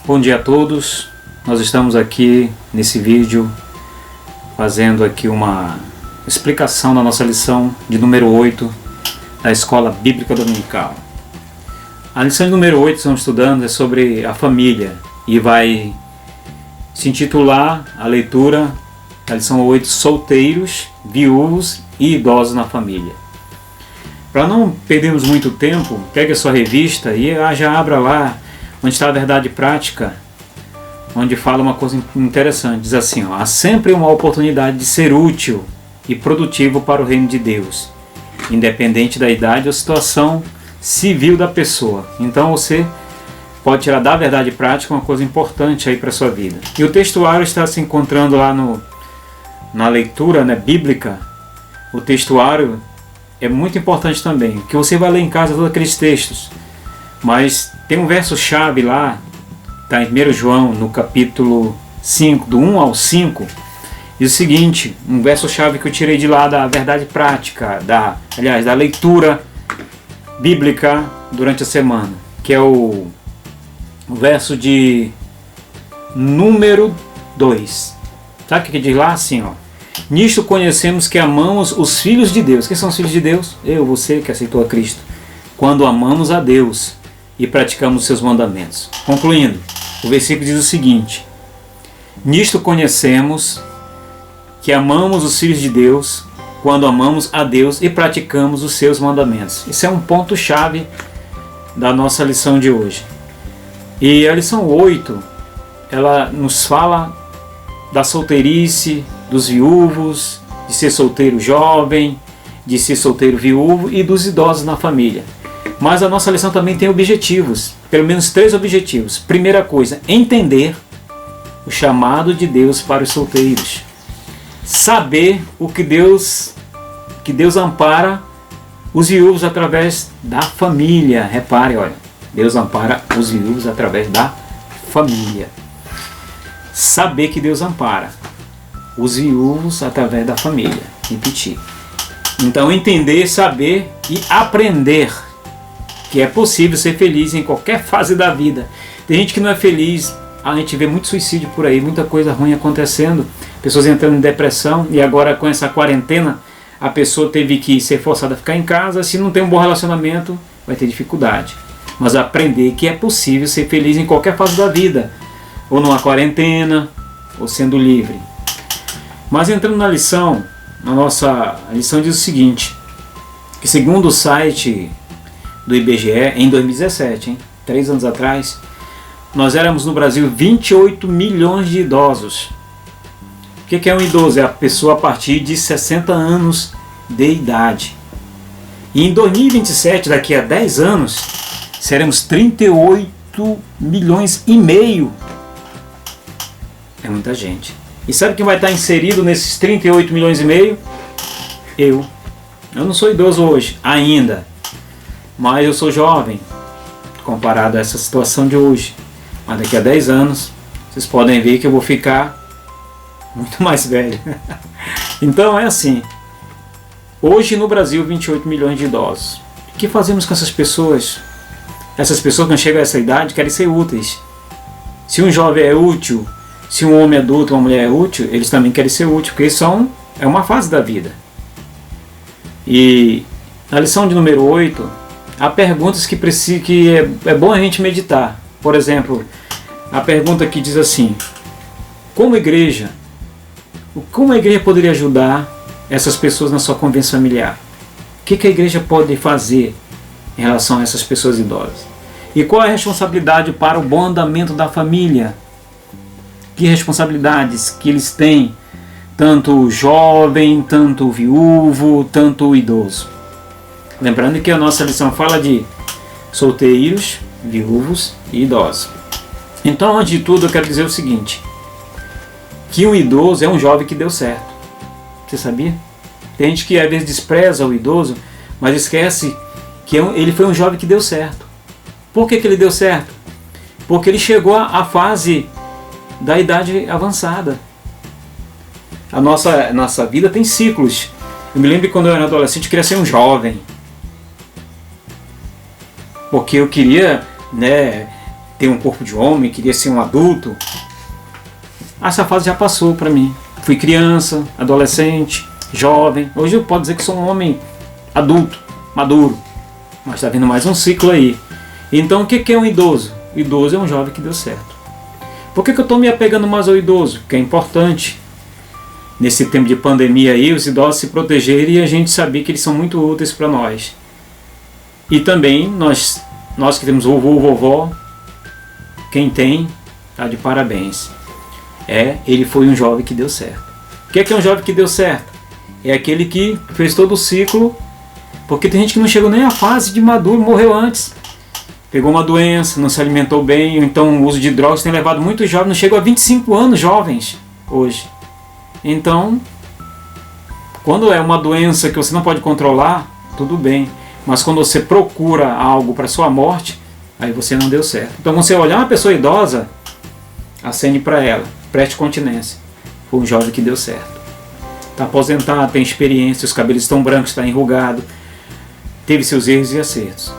Bom dia a todos. Nós estamos aqui nesse vídeo fazendo aqui uma explicação da nossa lição de número 8 da Escola Bíblica Dominical. A lição de número 8 que estamos estudando é sobre a família e vai se intitular a leitura da lição 8: Solteiros, Viúvos e Idosos na Família. Para não perdermos muito tempo, pegue a sua revista e já abra lá onde está a verdade prática, onde fala uma coisa interessante. Diz assim: há sempre uma oportunidade de ser útil e produtivo para o reino de Deus, independente da idade ou situação civil da pessoa. Então você pode tirar da verdade prática uma coisa importante aí para a sua vida. E o textuário está se encontrando lá na leitura bíblica. O textuário é muito importante também, que você vai ler em casa todos aqueles textos. Mas tem um verso-chave lá, está em 1 João, no capítulo 5, do 1 ao 5, diz o seguinte, um verso-chave que eu tirei de lá da verdade prática, da leitura bíblica durante a semana, que é o verso de número 2. Sabe o que diz lá? Assim, ó: nisto conhecemos que amamos os filhos de Deus. Quem são os filhos de Deus? Eu, você que aceitou a Cristo. Quando amamos a Deus e praticamos seus mandamentos. Concluindo, o versículo diz o seguinte: nisto conhecemos que amamos os filhos de Deus quando amamos a Deus e praticamos os seus mandamentos. Isso é um ponto-chave da nossa lição de hoje. E a lição 8, ela nos fala da solteirice, dos viúvos, de ser solteiro jovem, de ser solteiro viúvo e dos idosos na família. Mas a nossa lição também tem objetivos, pelo menos 3 objetivos. Primeira coisa, entender o chamado de Deus para os solteiros. Saber o que Deus ampara os viúvos através da família. Repare, olha, Deus ampara os viúvos através da família. Saber que Deus ampara os viúvos através da família. Repetir. Então, entender, saber e aprender que é possível ser feliz em qualquer fase da vida. Tem gente que não é feliz, a gente vê muito suicídio por aí, muita coisa ruim acontecendo, pessoas entrando em depressão, e agora com essa quarentena a pessoa teve que ser forçada a ficar em casa. Se não tem um bom relacionamento, vai ter dificuldade. Mas aprender que é possível ser feliz em qualquer fase da vida, ou numa quarentena, ou sendo livre. Mas entrando na lição, a lição diz o seguinte, que segundo o site do IBGE, em 2017, 3 anos atrás, nós éramos no Brasil 28 milhões de idosos. O que é um idoso? É a pessoa a partir de 60 anos de idade. E em 2027, daqui a 10 anos, seremos 38 milhões e meio. É muita gente. E sabe quem vai estar inserido nesses 38 milhões e meio? Eu. Eu não sou idoso hoje, ainda. Mas eu sou jovem, comparado a essa situação de hoje. Mas daqui a 10 anos, vocês podem ver que eu vou ficar muito mais velho. Então é assim. Hoje no Brasil, 28 milhões de idosos. O que fazemos com essas pessoas? Essas pessoas, quando chegam a essa idade, querem ser úteis. Se um jovem é útil, se um homem adulto, uma mulher é útil, eles também querem ser úteis, porque é uma fase da vida. E na lição de número 8, há perguntas que é bom a gente meditar. Por exemplo, a pergunta que diz assim: como a igreja poderia ajudar essas pessoas na sua convivência familiar? O que a igreja pode fazer em relação a essas pessoas idosas? E qual é a responsabilidade para o bom andamento da família? Que responsabilidades que eles têm, tanto o jovem, tanto o viúvo, tanto o idoso? Lembrando que a nossa lição fala de solteiros, viúvos e idosos. Então, antes de tudo, eu quero dizer o seguinte: que um idoso é um jovem que deu certo. Você sabia? Tem gente que às vezes despreza o idoso, mas esquece que ele foi um jovem que deu certo. Por que ele deu certo? Porque ele chegou à fase da idade avançada. A nossa vida tem ciclos. Eu me lembro que quando eu era adolescente eu queria ser um jovem. Porque eu queria ter um corpo de homem, queria ser um adulto. Essa fase já passou para mim. Fui criança, adolescente, jovem. Hoje eu posso dizer que sou um homem adulto, maduro. Mas está vindo mais um ciclo aí. Então o que é um idoso? O idoso é um jovem que deu certo. Por que eu estou me apegando mais ao idoso? Porque é importante, nesse tempo de pandemia aí, os idosos se protegerem e a gente saber que eles são muito úteis para nós. E também nós que temos vovô, vovó, quem tem, tá de parabéns. Ele foi um jovem que deu certo. O que é um jovem que deu certo? É aquele que fez todo o ciclo, porque tem gente que não chegou nem à fase de maduro, morreu antes. Pegou uma doença, não se alimentou bem, ou então o uso de drogas tem levado muitos jovens, não chegou a 25 anos jovens hoje. Então, quando é uma doença que você não pode controlar, tudo bem. Mas quando você procura algo para sua morte, aí você não deu certo. Então, quando você olhar uma pessoa idosa, acene para ela, preste continência. Foi um jovem que deu certo. Está aposentado, tem experiência, os cabelos estão brancos, está enrugado, teve seus erros e acertos.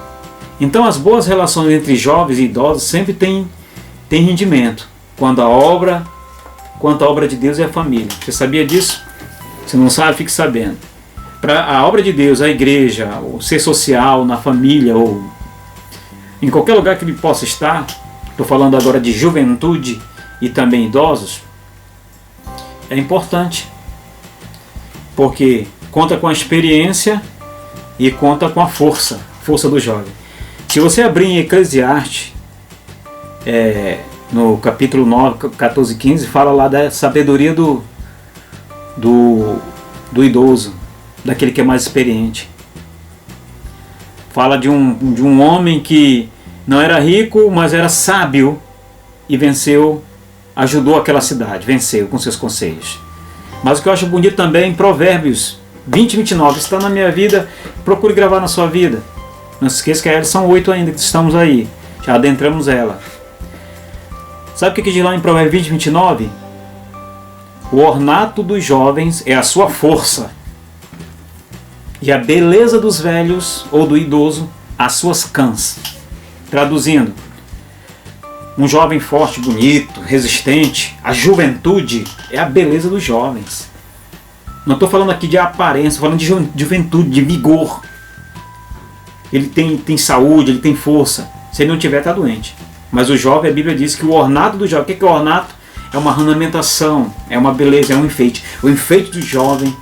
Então as boas relações entre jovens e idosos sempre têm rendimento, quanto a obra de Deus e a família. Você sabia disso? Se não sabe, fique sabendo. Para a obra de Deus, a igreja, o ser social, na família ou em qualquer lugar que ele possa estar, estou falando agora de juventude e também idosos, é importante, porque conta com a experiência e conta com a força do jovem. Se você abrir em Eclesiastes, no capítulo 9, 14 e 15, fala lá da sabedoria do idoso, daquele que é mais experiente. Fala de um homem que não era rico, mas era sábio e venceu, ajudou aquela cidade, venceu com seus conselhos. Mas o que eu acho bonito também, em Provérbios 20 e 29, está na minha vida, procure gravar na sua vida. Não se esqueça que elas são 8 ainda que estamos aí, já adentramos ela. Sabe o que diz lá em Provérbios 20 e 29? O ornato dos jovens é a sua força, e a beleza dos velhos ou do idoso as suas cãs. Traduzindo, um jovem forte, bonito, resistente, a juventude é a beleza dos jovens. Não estou falando aqui de aparência, estou falando de juventude, de vigor. Ele tem saúde, ele tem força. Se ele não tiver, está doente. Mas o jovem, a Bíblia diz que o ornato do jovem, o que é o ornato? É uma ornamentação, é uma beleza, é um enfeite. O enfeite do jovem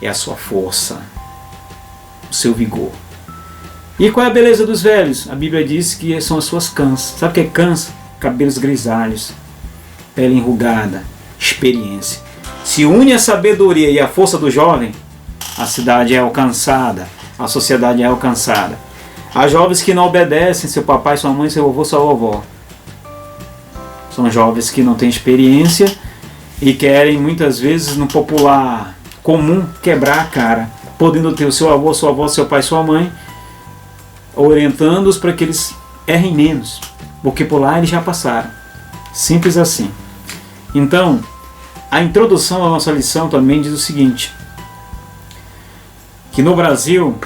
é a sua força, o seu vigor. E qual é a beleza dos velhos? A Bíblia diz que são as suas cãs. Sabe o que é cãs? Cabelos grisalhos, pele enrugada, experiência. Se une a sabedoria e a força do jovem, a cidade é alcançada, a sociedade é alcançada. Há jovens que não obedecem seu papai, sua mãe, seu avô, sua vovó. São jovens que não têm experiência e querem muitas vezes no popular comum quebrar a cara, podendo ter o seu avô, sua avó, seu pai, sua mãe, orientando-os para que eles errem menos, porque por lá eles já passaram. Simples assim. Então, a introdução à nossa lição também diz o seguinte, que no Brasil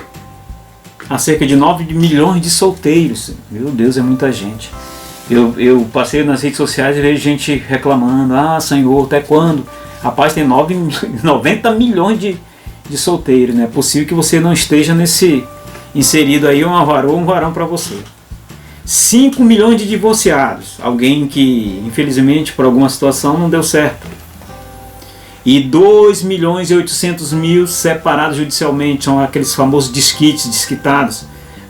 há cerca de 9 milhões de solteiros. Meu Deus, é muita gente. Eu passei nas redes sociais e vejo gente reclamando, Senhor, até quando? Rapaz, tem 90 milhões de solteiros, né? É possível que você não esteja inserido aí um varão para você. 5 milhões de divorciados, alguém que infelizmente por alguma situação não deu certo. E 2 milhões e 800 mil separados judicialmente, são aqueles famosos desquitados,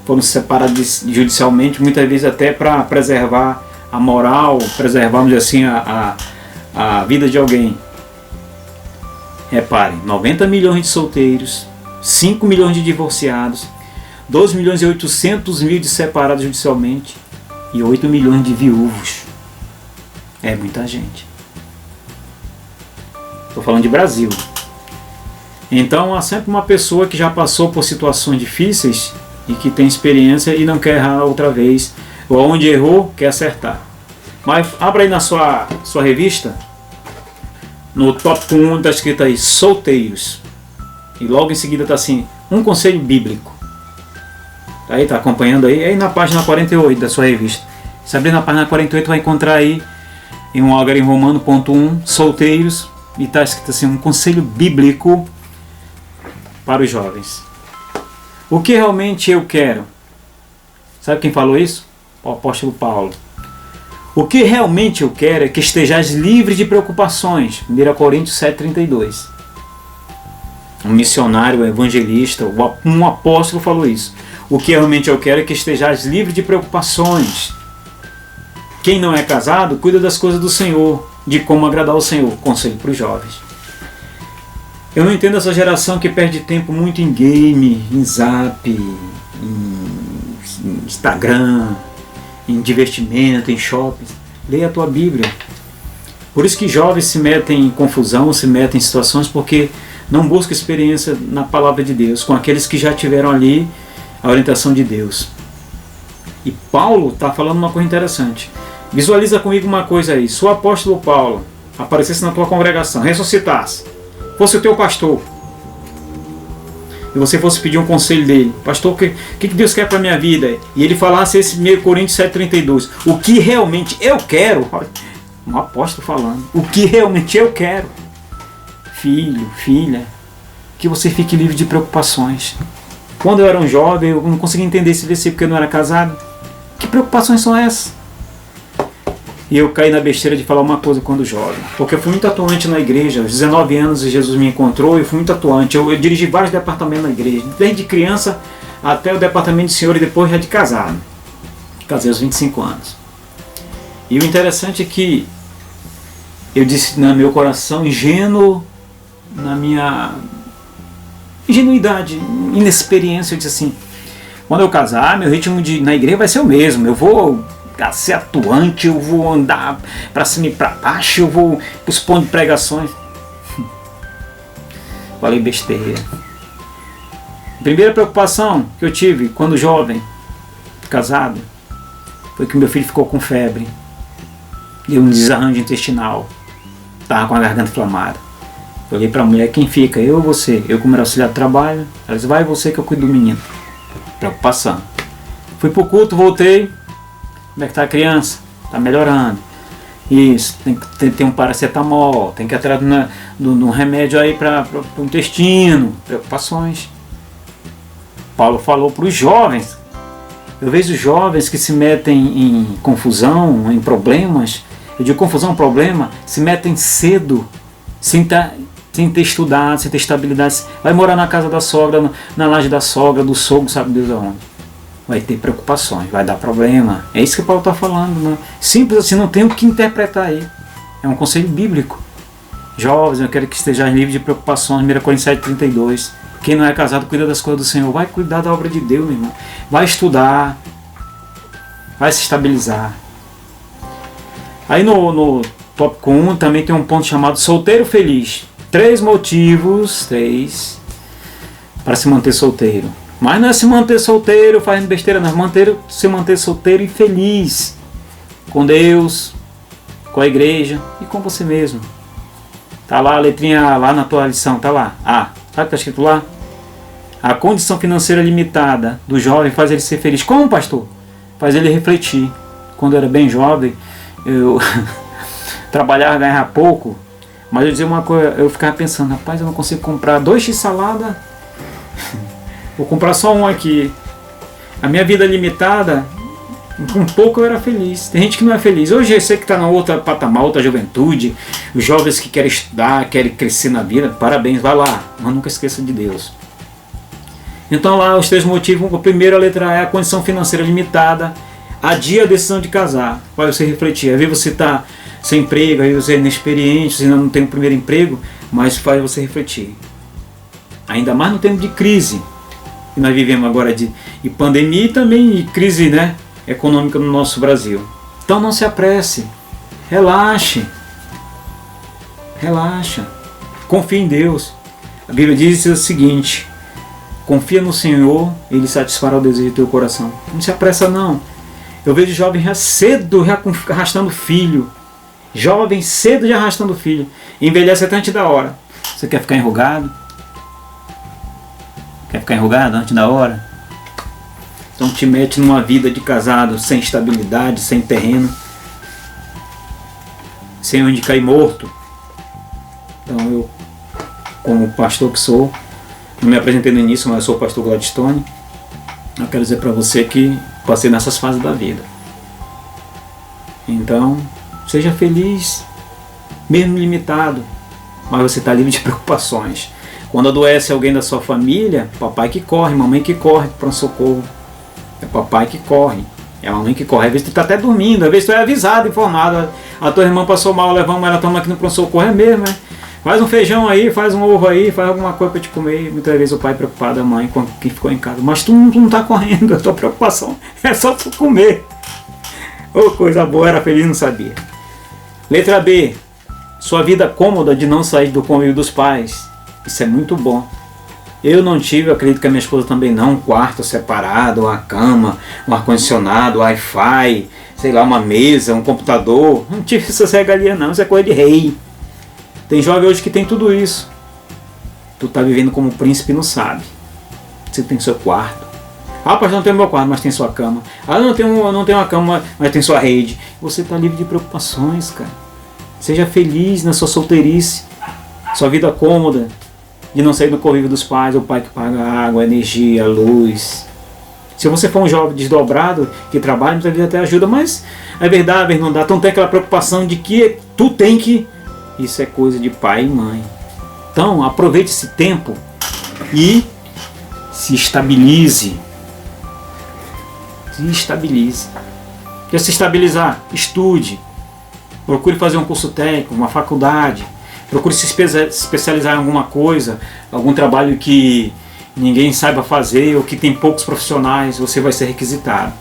foram separados judicialmente, muitas vezes até para preservar a moral, preservarmos assim a vida de alguém. Reparem, 90 milhões de solteiros, 5 milhões de divorciados, 2 milhões e 800 mil de separados judicialmente e 8 milhões de viúvos. É muita gente. Estou falando de Brasil. Então há sempre uma pessoa que já passou por situações difíceis e que tem experiência e não quer errar outra vez, ou onde errou, quer acertar. Mas abra aí na sua revista, no tópico 1 está escrito aí, solteiros. E logo em seguida está assim, um conselho bíblico. Aí, está acompanhando aí? Aí na página 48 da sua revista. Se abrir na página 48 vai encontrar aí em um algar em Romano, ponto 1, solteiros, e está escrito assim, um conselho bíblico para os jovens. O que realmente eu quero? Sabe quem falou isso? O apóstolo Paulo. O que realmente eu quero é que estejais livres de preocupações. 1 Coríntios 7,32. Um missionário, um evangelista, um apóstolo falou isso. O que realmente eu quero é que estejais livres de preocupações. Quem não é casado, cuida das coisas do Senhor, de como agradar ao Senhor. Conselho para os jovens. Eu não entendo essa geração que perde tempo muito em game, em zap, em Instagram, em divertimento, em shopping. Leia a tua Bíblia. Por isso que jovens se metem em confusão, se metem em situações porque não buscam experiência na palavra de Deus, com aqueles que já tiveram ali a orientação de Deus. E Paulo está falando uma coisa interessante. Visualiza comigo uma coisa aí. Se o apóstolo Paulo aparecesse na tua congregação, ressuscitasse, fosse o teu pastor, e você fosse pedir um conselho dele, pastor, o que Deus quer para a minha vida? E ele falasse esse 1 Coríntios 7,32, o que realmente eu quero, um apóstolo falando, o que realmente eu quero, filho, filha, que você fique livre de preocupações. Quando eu era um jovem, eu não conseguia entender esse versículo porque eu não era casado. Que preocupações são essas? E eu caí na besteira de falar uma coisa quando jovem, porque eu fui muito atuante na igreja. Aos 19 anos Jesus me encontrou e eu fui muito atuante. Eu dirigi vários departamentos na igreja, desde criança até o departamento de senhor e depois já de casado. Casei aos 25 anos. E o interessante é que eu disse no meu coração, ingênuo, na minha ingenuidade, inexperiência, eu disse assim, quando eu casar, meu ritmo na igreja vai ser o mesmo. Eu vou ser atuante, eu vou andar para cima e para baixo, eu vou para os pontos de pregações. Falei besteira. A primeira preocupação que eu tive quando jovem, casado, foi que meu filho ficou com febre. Deu um desarranjo intestinal. Estava com a garganta inflamada. Eu olhei para a mulher, quem fica? Eu ou você? Eu como era auxiliar de trabalho. Ela disse, vai você que eu cuido do menino. Preocupação. Fui pro culto, voltei. Como é que está a criança? Está melhorando. Isso, tem que ter um paracetamol, tem que atrás de um remédio aí para o intestino. Preocupações. Paulo falou para os jovens. Eu vejo jovens que se metem em confusão, em problemas. Eu digo confusão, problema, se metem cedo, sem ter estudado, sem ter estabilidade. Vai morar na casa da sogra, na laje da sogra, do sogro, sabe Deus aonde. Vai ter preocupações, vai dar problema. É isso que Paulo está falando, né? Simples assim, não tem o que interpretar aí. É um conselho bíblico. Jovens, eu quero que estejam livres de preocupações. 1 Coríntios 7,32. Quem não é casado cuida das coisas do Senhor. Vai cuidar da obra de Deus, meu irmão. Vai estudar. Vai se estabilizar. Aí no tópico 1 também tem um ponto chamado solteiro feliz. 3 motivos, 3, para se manter solteiro. Mas não é se manter solteiro fazendo besteira, não. Se manter solteiro e feliz com Deus, com a igreja e com você mesmo. Tá lá a letrinha A, lá na tua lição, tá lá. A. Sabe o que está escrito lá? A condição financeira limitada do jovem faz ele ser feliz. Como, pastor? Faz ele refletir. Quando eu era bem jovem, eu trabalhava, ganhava pouco, mas eu dizia uma coisa, eu ficava pensando, rapaz, eu não consigo comprar 2x salada. Vou comprar só um aqui. A minha vida limitada, com pouco eu era feliz. Tem gente que não é feliz. Hoje eu sei que está na outra patamar, outra juventude. Os jovens que querem estudar, querem crescer na vida, parabéns, vai lá. Mas nunca esqueça de Deus. Então lá os 3 motivos. O primeiro, a letra A, é a condição financeira limitada. Adia a decisão de casar. Vai você refletir. Às vezes você está sem emprego, às vezes você é inexperiente, você ainda não tem o primeiro emprego, mas faz você refletir. Ainda mais no tempo de crise. Que nós vivemos agora de pandemia e também de crise, né, econômica no nosso Brasil. Então não se apresse, relaxe, confie em Deus. A Bíblia diz o seguinte, confia no Senhor, Ele satisfará o desejo do teu coração. Não se apressa não. Eu vejo jovem já cedo já arrastando filho, jovem cedo já arrastando filho, envelhece até antes da hora. Você quer ficar enrugado? Quer ficar enrugado antes da hora? Então te mete numa vida de casado sem estabilidade, sem terreno, sem onde cair morto. Então eu, como pastor que sou, não me apresentei no início, mas eu sou o pastor Gladstone. Eu quero dizer para você que passei nessas fases da vida. Então, seja feliz, mesmo limitado, mas você está livre de preocupações. Quando adoece alguém da sua família, papai que corre, mamãe que corre para um socorro. É papai que corre, é a mamãe que corre. Às vezes tu está até dormindo, às vezes tu é avisado, informado. A tua irmã passou mal, levamos ela, toma aqui no pronto-socorro, é mesmo, né? Faz um feijão aí, faz um ovo aí, faz alguma coisa para te comer. Muitas vezes o pai preocupado, a mãe com quem ficou em casa. Mas tu não está correndo, a tua preocupação é só tu comer. Oh, coisa boa, era feliz, não sabia. Letra B. Sua vida cômoda de não sair do convívio dos pais. Isso é muito bom. Eu não tive, eu acredito que a minha esposa também não, um quarto separado, uma cama, um ar-condicionado, Wi-Fi, sei lá, uma mesa, um computador. Não tive essas regalias não, isso é coisa de rei. Tem jovem hoje que tem tudo isso. Tu tá vivendo como príncipe e não sabe. Você tem seu quarto. Ah, pastor, não tem meu quarto, mas tem sua cama. Ah, não tem uma cama, mas tem sua rede. Você tá livre de preocupações, cara. Seja feliz na sua solteirice. Sua vida cômoda. De não sair do convívio dos pais, o pai que paga a água, a energia, a luz. Se você for um jovem desdobrado, que trabalha, muitas vezes até ajuda, mas é verdade, não dá. Então tem aquela preocupação de que tu tem que... Isso é coisa de pai e mãe. Então aproveite esse tempo e se estabilize. Se estabilize. Quer se estabilizar? Estude. Procure fazer um curso técnico, uma faculdade. Procure se especializar em alguma coisa, algum trabalho que ninguém saiba fazer ou que tem poucos profissionais, você vai ser requisitado.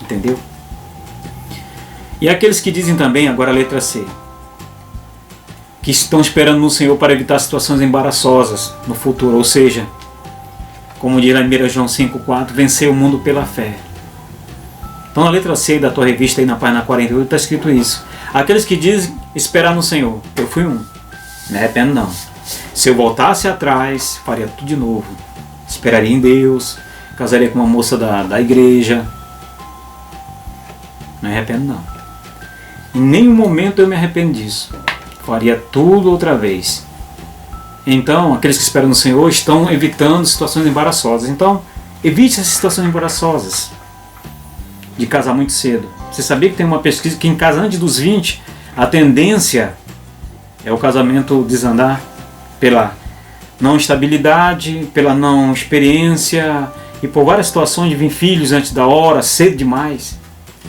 Entendeu? E aqueles que dizem também, agora a letra C, que estão esperando no Senhor para evitar situações embaraçosas no futuro, ou seja, como diz lá em 1 João 5,4, vencer o mundo pela fé. Então na letra C da tua revista, aí na página 48, está escrito isso. Aqueles que dizem esperar no Senhor, eu fui um. Não me arrependo não. Se eu voltasse atrás, faria tudo de novo. Esperaria em Deus, casaria com uma moça da igreja. Não me arrependo não. Em nenhum momento eu me arrependo disso. Faria tudo outra vez. Então, aqueles que esperam no Senhor estão evitando situações embaraçosas. Então, evite essas situações embaraçosas. De casar muito cedo. Você sabia que tem uma pesquisa que em casa antes dos 20, a tendência é o casamento desandar pela não estabilidade, pela não experiência e por várias situações de vir filhos antes da hora, cedo demais.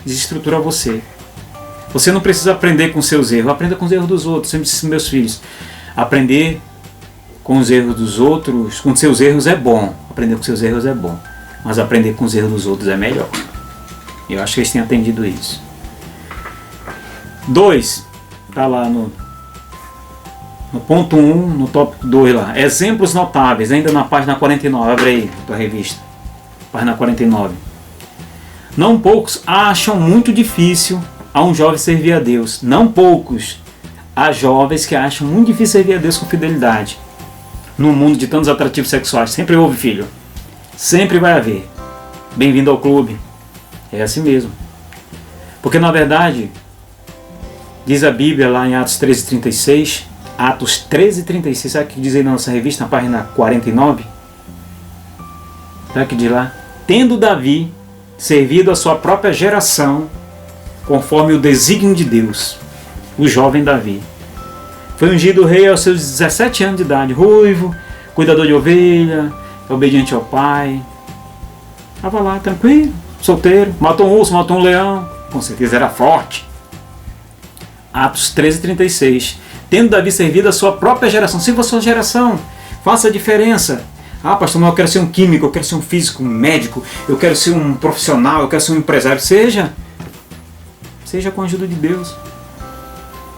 Desestrutura você. Você não precisa aprender com seus erros, aprenda com os erros dos outros. Sempre disse meus filhos, aprender com os erros dos outros, com seus erros é bom. Aprender com seus erros é bom, mas aprender com os erros dos outros é melhor. Eu acho que eles têm atendido isso. 2, está lá no ponto 1, no tópico 2 lá. Exemplos notáveis, ainda na página 49. Abre aí a tua revista. Página 49. Não poucos acham muito difícil a um jovem servir a Deus. Não poucos. Há jovens que acham muito difícil servir a Deus com fidelidade. No mundo de tantos atrativos sexuais. Sempre houve, filho. Sempre vai haver. Bem-vindo ao clube. É assim mesmo. Porque na verdade, diz a Bíblia lá em Atos 13:36, Atos 13:36, sabe o que diz aí na nossa revista, na página 49? Sabe o que diz lá? Tendo Davi servido a sua própria geração, conforme o desígnio de Deus, o jovem Davi. Foi ungido rei aos seus 17 anos de idade, ruivo, cuidador de ovelha, obediente ao pai. Estava lá, tranquilo, solteiro, matou um urso, matou um leão, com certeza era forte. Atos 13:36. Tendo Davi servido a sua própria geração. Sirva a sua geração, faça a diferença. Ah, pastor, mas eu quero ser um químico, eu quero ser um físico, um médico, eu quero ser um profissional, eu quero ser um empresário. Seja com a ajuda de Deus.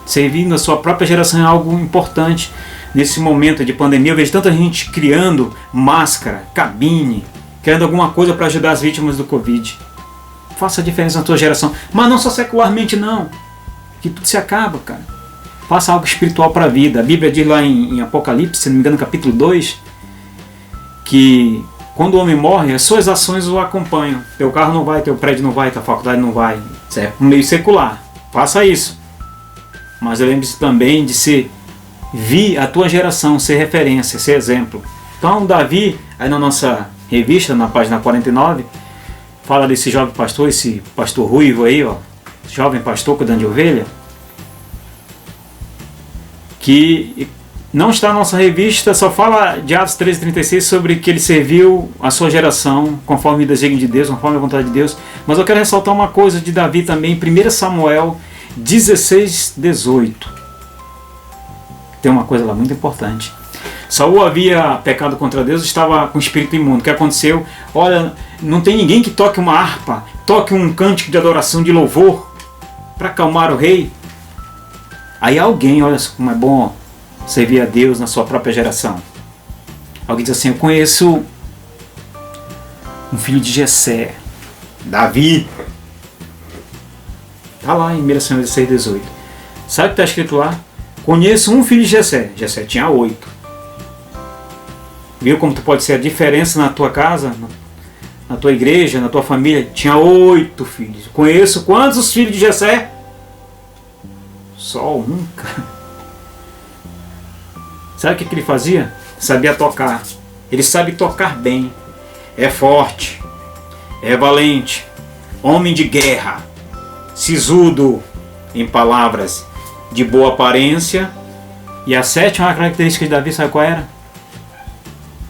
Servindo a sua própria geração é algo importante. Nesse momento de pandemia, eu vejo tanta gente criando máscara, cabine, criando alguma coisa para ajudar as vítimas do Covid. Faça a diferença na tua geração. Mas não só secularmente não. Que tudo se acaba, cara. Faça algo espiritual para a vida. A Bíblia diz lá em Apocalipse, se não me engano, capítulo 2, que quando o homem morre, as suas ações o acompanham. Teu carro não vai, teu prédio não vai, tua faculdade não vai. Isso é um meio secular. Faça isso. Mas lembre-se também de ser a tua geração, ser referência, ser exemplo. Então Davi, aí na nossa revista, na página 49, fala desse jovem pastor, esse pastor ruivo aí, ó, jovem pastor cuidando de ovelha, que não está na nossa revista, só fala de Atos 13:36 sobre que ele serviu a sua geração conforme o desígnio de Deus, conforme a vontade de Deus. Mas eu quero ressaltar uma coisa de Davi também, 1 Samuel 16:18. Tem uma coisa lá muito importante. Saul havia pecado contra Deus, estava com o espírito imundo. O que aconteceu? Olha, não tem ninguém que toque uma harpa, toque um cântico de adoração, de louvor, para acalmar o rei. Aí alguém, olha como é bom servir a Deus na sua própria geração. Alguém diz assim: eu conheço um filho de Jessé, Davi. Está lá em 1 Samuel 16:18. Sabe o que está escrito lá? Conheço um filho de Jessé. Jessé tinha 8. Viu como tu pode ser a diferença na tua casa, na tua igreja, na tua família? Tinha 8 filhos. Conheço quantos filhos de Jessé? Só um, cara. Sabe o que ele fazia? Sabia tocar. Ele sabe tocar bem. É forte. É valente. Homem de guerra. Sisudo em palavras. De boa aparência. E a sétima característica de Davi, sabe qual era?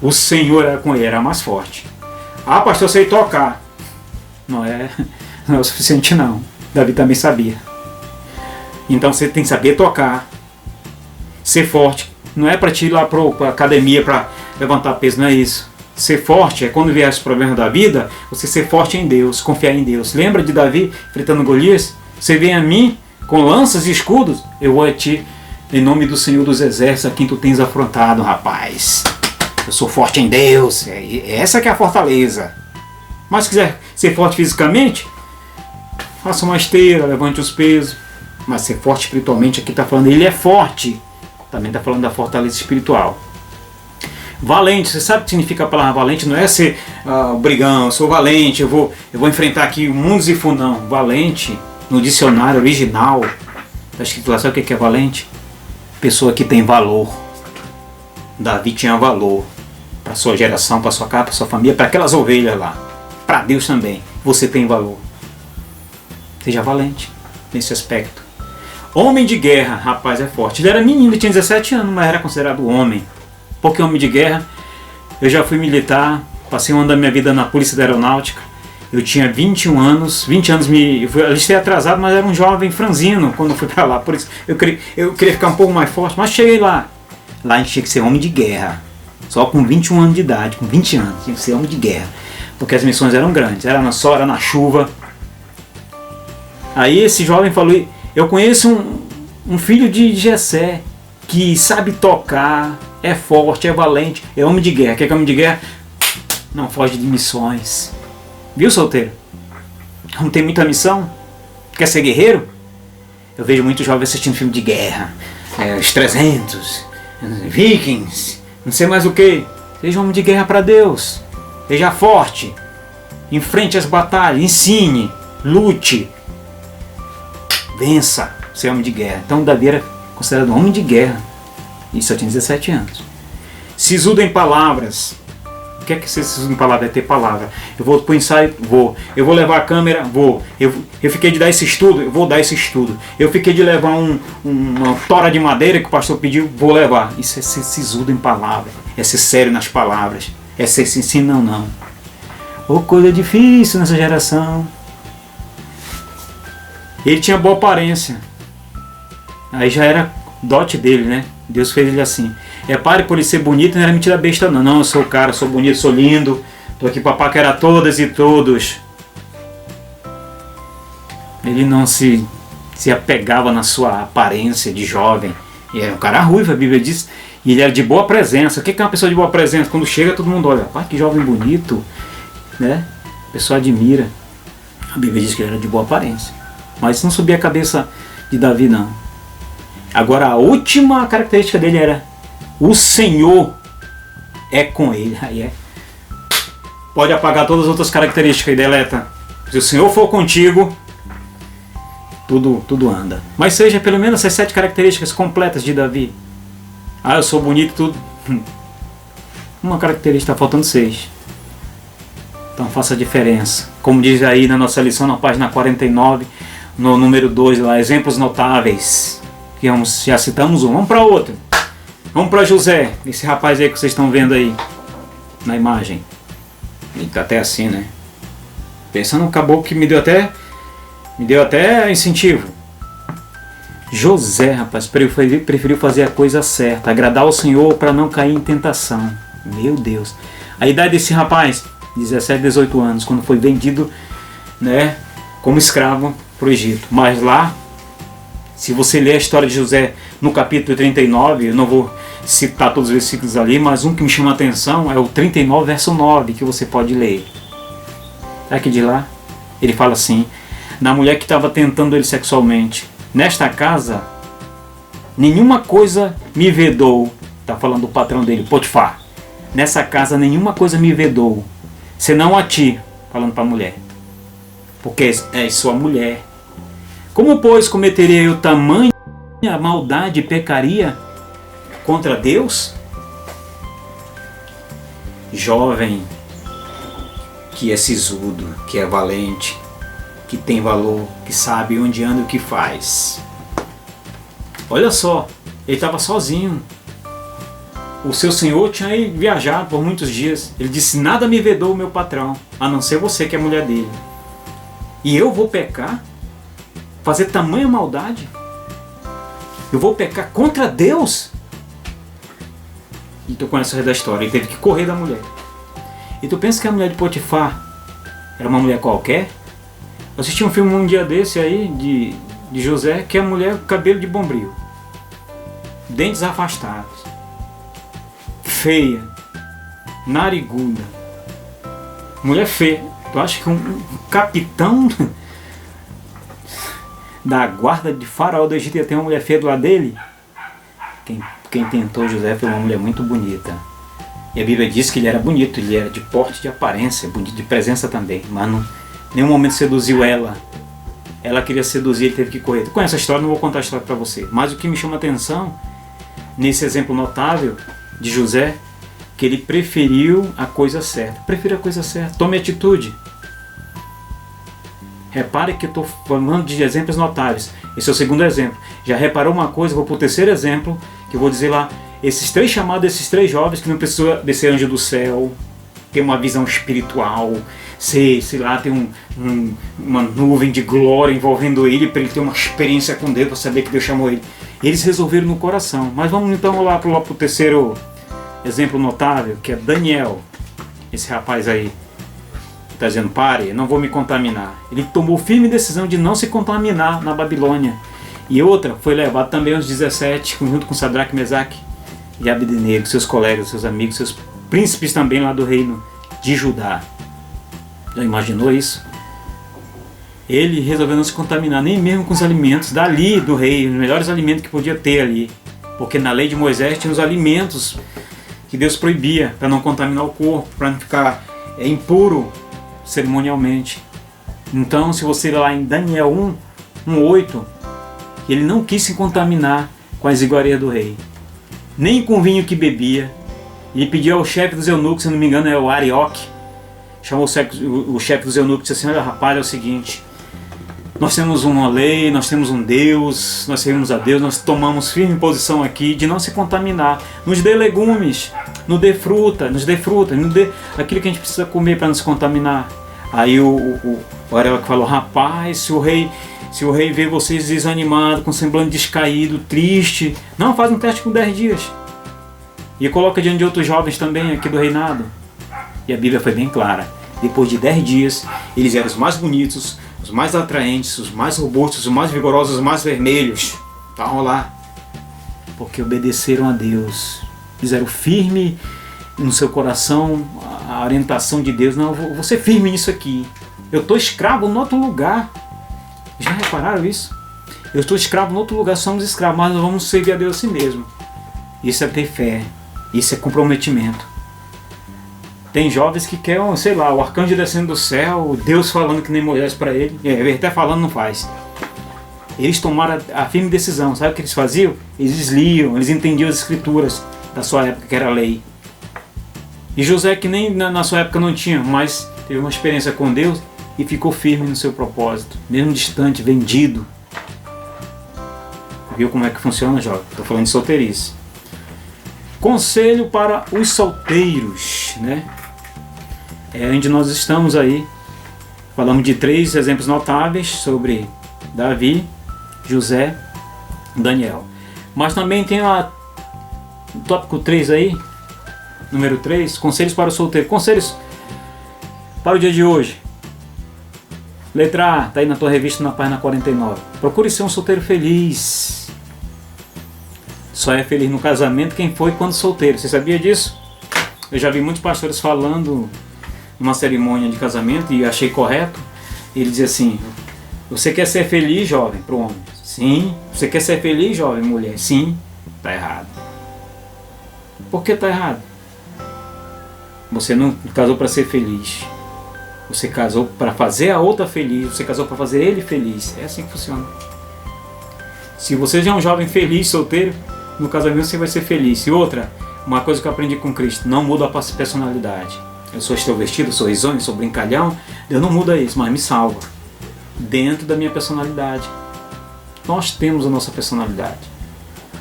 O Senhor era com ele, era mais forte. Ah, pastor, eu sei tocar. Não é o suficiente não. Davi também sabia. Então você tem que saber tocar. Ser forte. Não é para te ir lá para a academia para levantar peso, não é isso. Ser forte é quando vier os problemas da vida, você ser forte em Deus, confiar em Deus. Lembra de Davi enfrentando Golias? Você vem a mim com lanças e escudos, eu vou a ti em nome do Senhor dos Exércitos, a quem tu tens afrontado, rapaz. Eu sou forte em Deus, essa que é a fortaleza. Mas se quiser ser forte fisicamente, faça uma esteira, levante os pesos. Mas ser forte espiritualmente, aqui está falando, ele é forte. Também está falando da fortaleza espiritual. Valente, você sabe o que significa a palavra valente? Não é ser brigão, eu sou valente, eu vou enfrentar aqui mundos e fundos. Não, valente, no dicionário original, está escrito lá, sabe o que é valente? Pessoa que tem valor. Davi tinha valor para sua geração, para sua casa, para sua família, para aquelas ovelhas lá. Para Deus também, você tem valor. Seja valente nesse aspecto. Homem de guerra, rapaz, é forte. Ele era menino, ele tinha 17 anos, mas era considerado homem. Por que homem de guerra? Eu já fui militar, passei um ano da minha vida na Polícia da Aeronáutica. Eu tinha 21 anos, eu alistei atrasado, mas era um jovem franzino quando eu fui para lá. Por isso eu queria ficar um pouco mais forte, mas cheguei lá. Lá a gente tinha que ser homem de guerra. Só com 21 anos de idade, com 20 anos, tinha que ser homem de guerra. Porque as missões eram grandes, era na sol, era na chuva. Aí esse jovem falou: eu conheço um filho de Jessé que sabe tocar, é forte, é valente, é homem de guerra. Quer que é homem de guerra? Não foge de missões. Viu, solteiro? Não tem muita missão? Quer ser guerreiro? Eu vejo muitos jovens assistindo filme de guerra. Os 300, Vikings, não sei mais o que. Seja homem de guerra para Deus. Seja forte. Enfrente as batalhas, ensine, lute. Vença, ser homem de guerra. Então Davi era considerado um homem de guerra. E só tinha 17 anos. Sisudo em palavras. O que é ser sisudo em palavras? É ter palavra. Eu vou pro ensaio? Vou. Eu vou levar a câmera? Vou. Eu fiquei de dar esse estudo? Eu vou dar esse estudo. Eu fiquei de levar uma tora de madeira que o pastor pediu? Vou levar. Isso é ser sisudo em palavras. É ser sério nas palavras. É ser sim, não. Ô, coisa difícil nessa geração. Ele tinha boa aparência. Aí já era dote dele, né? Deus fez ele assim. Repare, por ele ser bonito, não era mentira besta não. Não, eu sou o cara, sou bonito, sou lindo. Tô aqui para paquerar todas e todos. Ele não se apegava na sua aparência de jovem. Ele era um cara ruivo, a Bíblia diz. E ele era de boa presença. O que é uma pessoa de boa presença? Quando chega, todo mundo olha. Rapaz, que jovem bonito. Né? A pessoa admira. A Bíblia diz que ele era de boa aparência. Mas não subia a cabeça de Davi, não. Agora, a última característica dele era: o Senhor é com ele. Aí pode apagar todas as outras características e deleta. Se o Senhor for contigo, tudo anda. Mas seja pelo menos essas 7 características completas de Davi. Ah, eu sou bonito e tudo. Uma característica, está faltando 6. Então faça a diferença. Como diz aí na nossa lição, na página 49, no número 2 lá, exemplos notáveis. Que já citamos um. Vamos para outro. Vamos para José, esse rapaz aí que vocês estão vendo aí na imagem. Ele está até assim, né? Pensando no caboclo que me deu até incentivo. José, rapaz, preferiu fazer a coisa certa, agradar ao Senhor para não cair em tentação. Meu Deus. A idade desse rapaz, 17, 18 anos, quando foi vendido, né, como escravo para o Egito. Mas lá, se você ler a história de José no capítulo 39, eu não vou citar todos os versículos ali, mas um que me chama a atenção é o 39, verso 9, que você pode ler. Aqui de lá, ele fala assim: na mulher que estava tentando ele sexualmente, nesta casa, nenhuma coisa me vedou. Está falando do patrão dele, Potifar. Nessa casa nenhuma coisa me vedou, senão a ti, falando para a mulher, porque és sua mulher. Como, pois, cometeria eu tamanha maldade e pecaria contra Deus? Jovem, que é sisudo, que é valente, que tem valor, que sabe onde anda e o que faz. Olha só, ele estava sozinho. O seu senhor tinha viajado por muitos dias. Ele disse: nada me vedou o meu patrão, a não ser você que é a mulher dele. E eu vou pecar? Fazer tamanha maldade? Eu vou pecar contra Deus? E tu conhece o resto da história. Ele teve que correr da mulher. E tu pensa que a mulher de Potifar era uma mulher qualquer? Eu assisti um filme um dia desse aí, de José, que é a mulher com cabelo de bombril, dentes afastados, feia, nariguda, mulher feia. Tu acha que um capitão da guarda de Faraó do Egito ia ter uma mulher feia do lado dele? Quem tentou José foi uma mulher muito bonita. E a Bíblia diz que ele era bonito, ele era de porte, de aparência, bonito de presença também, mas em nenhum momento seduziu ela. Ela queria seduzir, ele teve que correr. Tu conhece a história, não vou contar a história para você. Mas o que me chama a atenção, nesse exemplo notável de José, que ele preferiu a coisa certa. Preferiu a coisa certa. Tome atitude. Repare que eu estou falando de exemplos notáveis. Esse é o segundo exemplo. Já reparou uma coisa? Vou para o terceiro exemplo, que eu vou dizer lá. Esses 3 chamados, esses 3 jovens que não precisam descer anjo do céu, ter uma visão espiritual, sei lá, ter uma nuvem de glória envolvendo ele, para ele ter uma experiência com Deus, para saber que Deus chamou ele. Eles resolveram no coração. Mas vamos então lá para o terceiro exemplo notável, que é Daniel. Esse rapaz aí está dizendo: pare, não vou me contaminar. Ele tomou firme decisão de não se contaminar na Babilônia. E outra, foi levado também aos 17, junto com Sadraque, Mesaque e Abednego, seus colegas, seus amigos, seus príncipes também lá do reino de Judá. Já imaginou isso? Ele resolveu não se contaminar, nem mesmo com os alimentos dali do rei, os melhores alimentos que podia ter ali. Porque na lei de Moisés tinha os alimentos que Deus proibia, para não contaminar o corpo, para não ficar impuro cerimonialmente. Então, se você ir lá em Daniel 1:8, ele não quis se contaminar com as iguarias do rei, nem com o vinho que bebia. Ele pediu ao chefe dos eunucos, se não me engano é o Arioque, chamou o chefe dos eunucos e disse assim: olha rapaz, é o seguinte, nós temos uma lei, nós temos um Deus, nós servimos a Deus, nós tomamos firme posição aqui de não se contaminar. Nos dê legumes, nos dê fruta, nos dê aquilo que a gente precisa comer para não se contaminar. Aí o Arioque falou: rapaz, se o rei vê vocês desanimados, com semblante descaído, triste, não, faz um teste com 10 dias. E coloca diante de outros jovens também aqui do reinado. E a Bíblia foi bem clara. Depois de 10 dias, eles eram os mais bonitos, os mais atraentes, os mais robustos, os mais vigorosos, os mais vermelhos. Estavam lá. Porque obedeceram a Deus. Fizeram firme no seu coração a orientação de Deus. Não, eu vou ser firme nisso aqui. Eu estou escravo em outro lugar. Já repararam isso? Eu estou escravo em outro lugar, somos escravos, mas nós vamos servir a Deus assim mesmo. Isso é ter fé. Isso é comprometimento. Tem jovens que querem, sei lá, o arcanjo descendo do céu, Deus falando que nem Moisés para ele. Ele até falando, não faz. Eles tomaram a firme decisão. Sabe o que eles faziam? Eles liam, eles entendiam as escrituras da sua época, que era a lei. E José, que nem na sua época não tinha, mas teve uma experiência com Deus e ficou firme no seu propósito. Mesmo distante, vendido. Viu como é que funciona, jovem? Estou falando de solteirice. Conselho para os solteiros, né? É onde nós estamos aí. Falamos de 3 exemplos notáveis sobre Davi, José, Daniel. Mas também tem o tópico 3 aí, número 3, conselhos para o solteiro. Conselhos para o dia de hoje. Letra A, está aí na tua revista na página 49. Procure ser um solteiro feliz. Só é feliz no casamento quem foi quando solteiro. Você sabia disso? Eu já vi muitos pastores falando numa cerimônia de casamento e achei correto. Ele dizia assim: você quer ser feliz, jovem, para o homem? Sim. Você quer ser feliz, jovem, mulher? Sim. Está errado. Por que está errado? Você não casou para ser feliz. Você casou para fazer a outra feliz. Você casou para fazer ele feliz. É assim que funciona. Se você já é um jovem feliz, solteiro, no casamento você vai ser feliz. E outra, uma coisa que eu aprendi com Cristo: não muda a personalidade. Eu sou extrovertido, sou risonho, sou brincalhão. Deus não muda isso, mas me salva dentro da minha personalidade. Nós temos a nossa personalidade.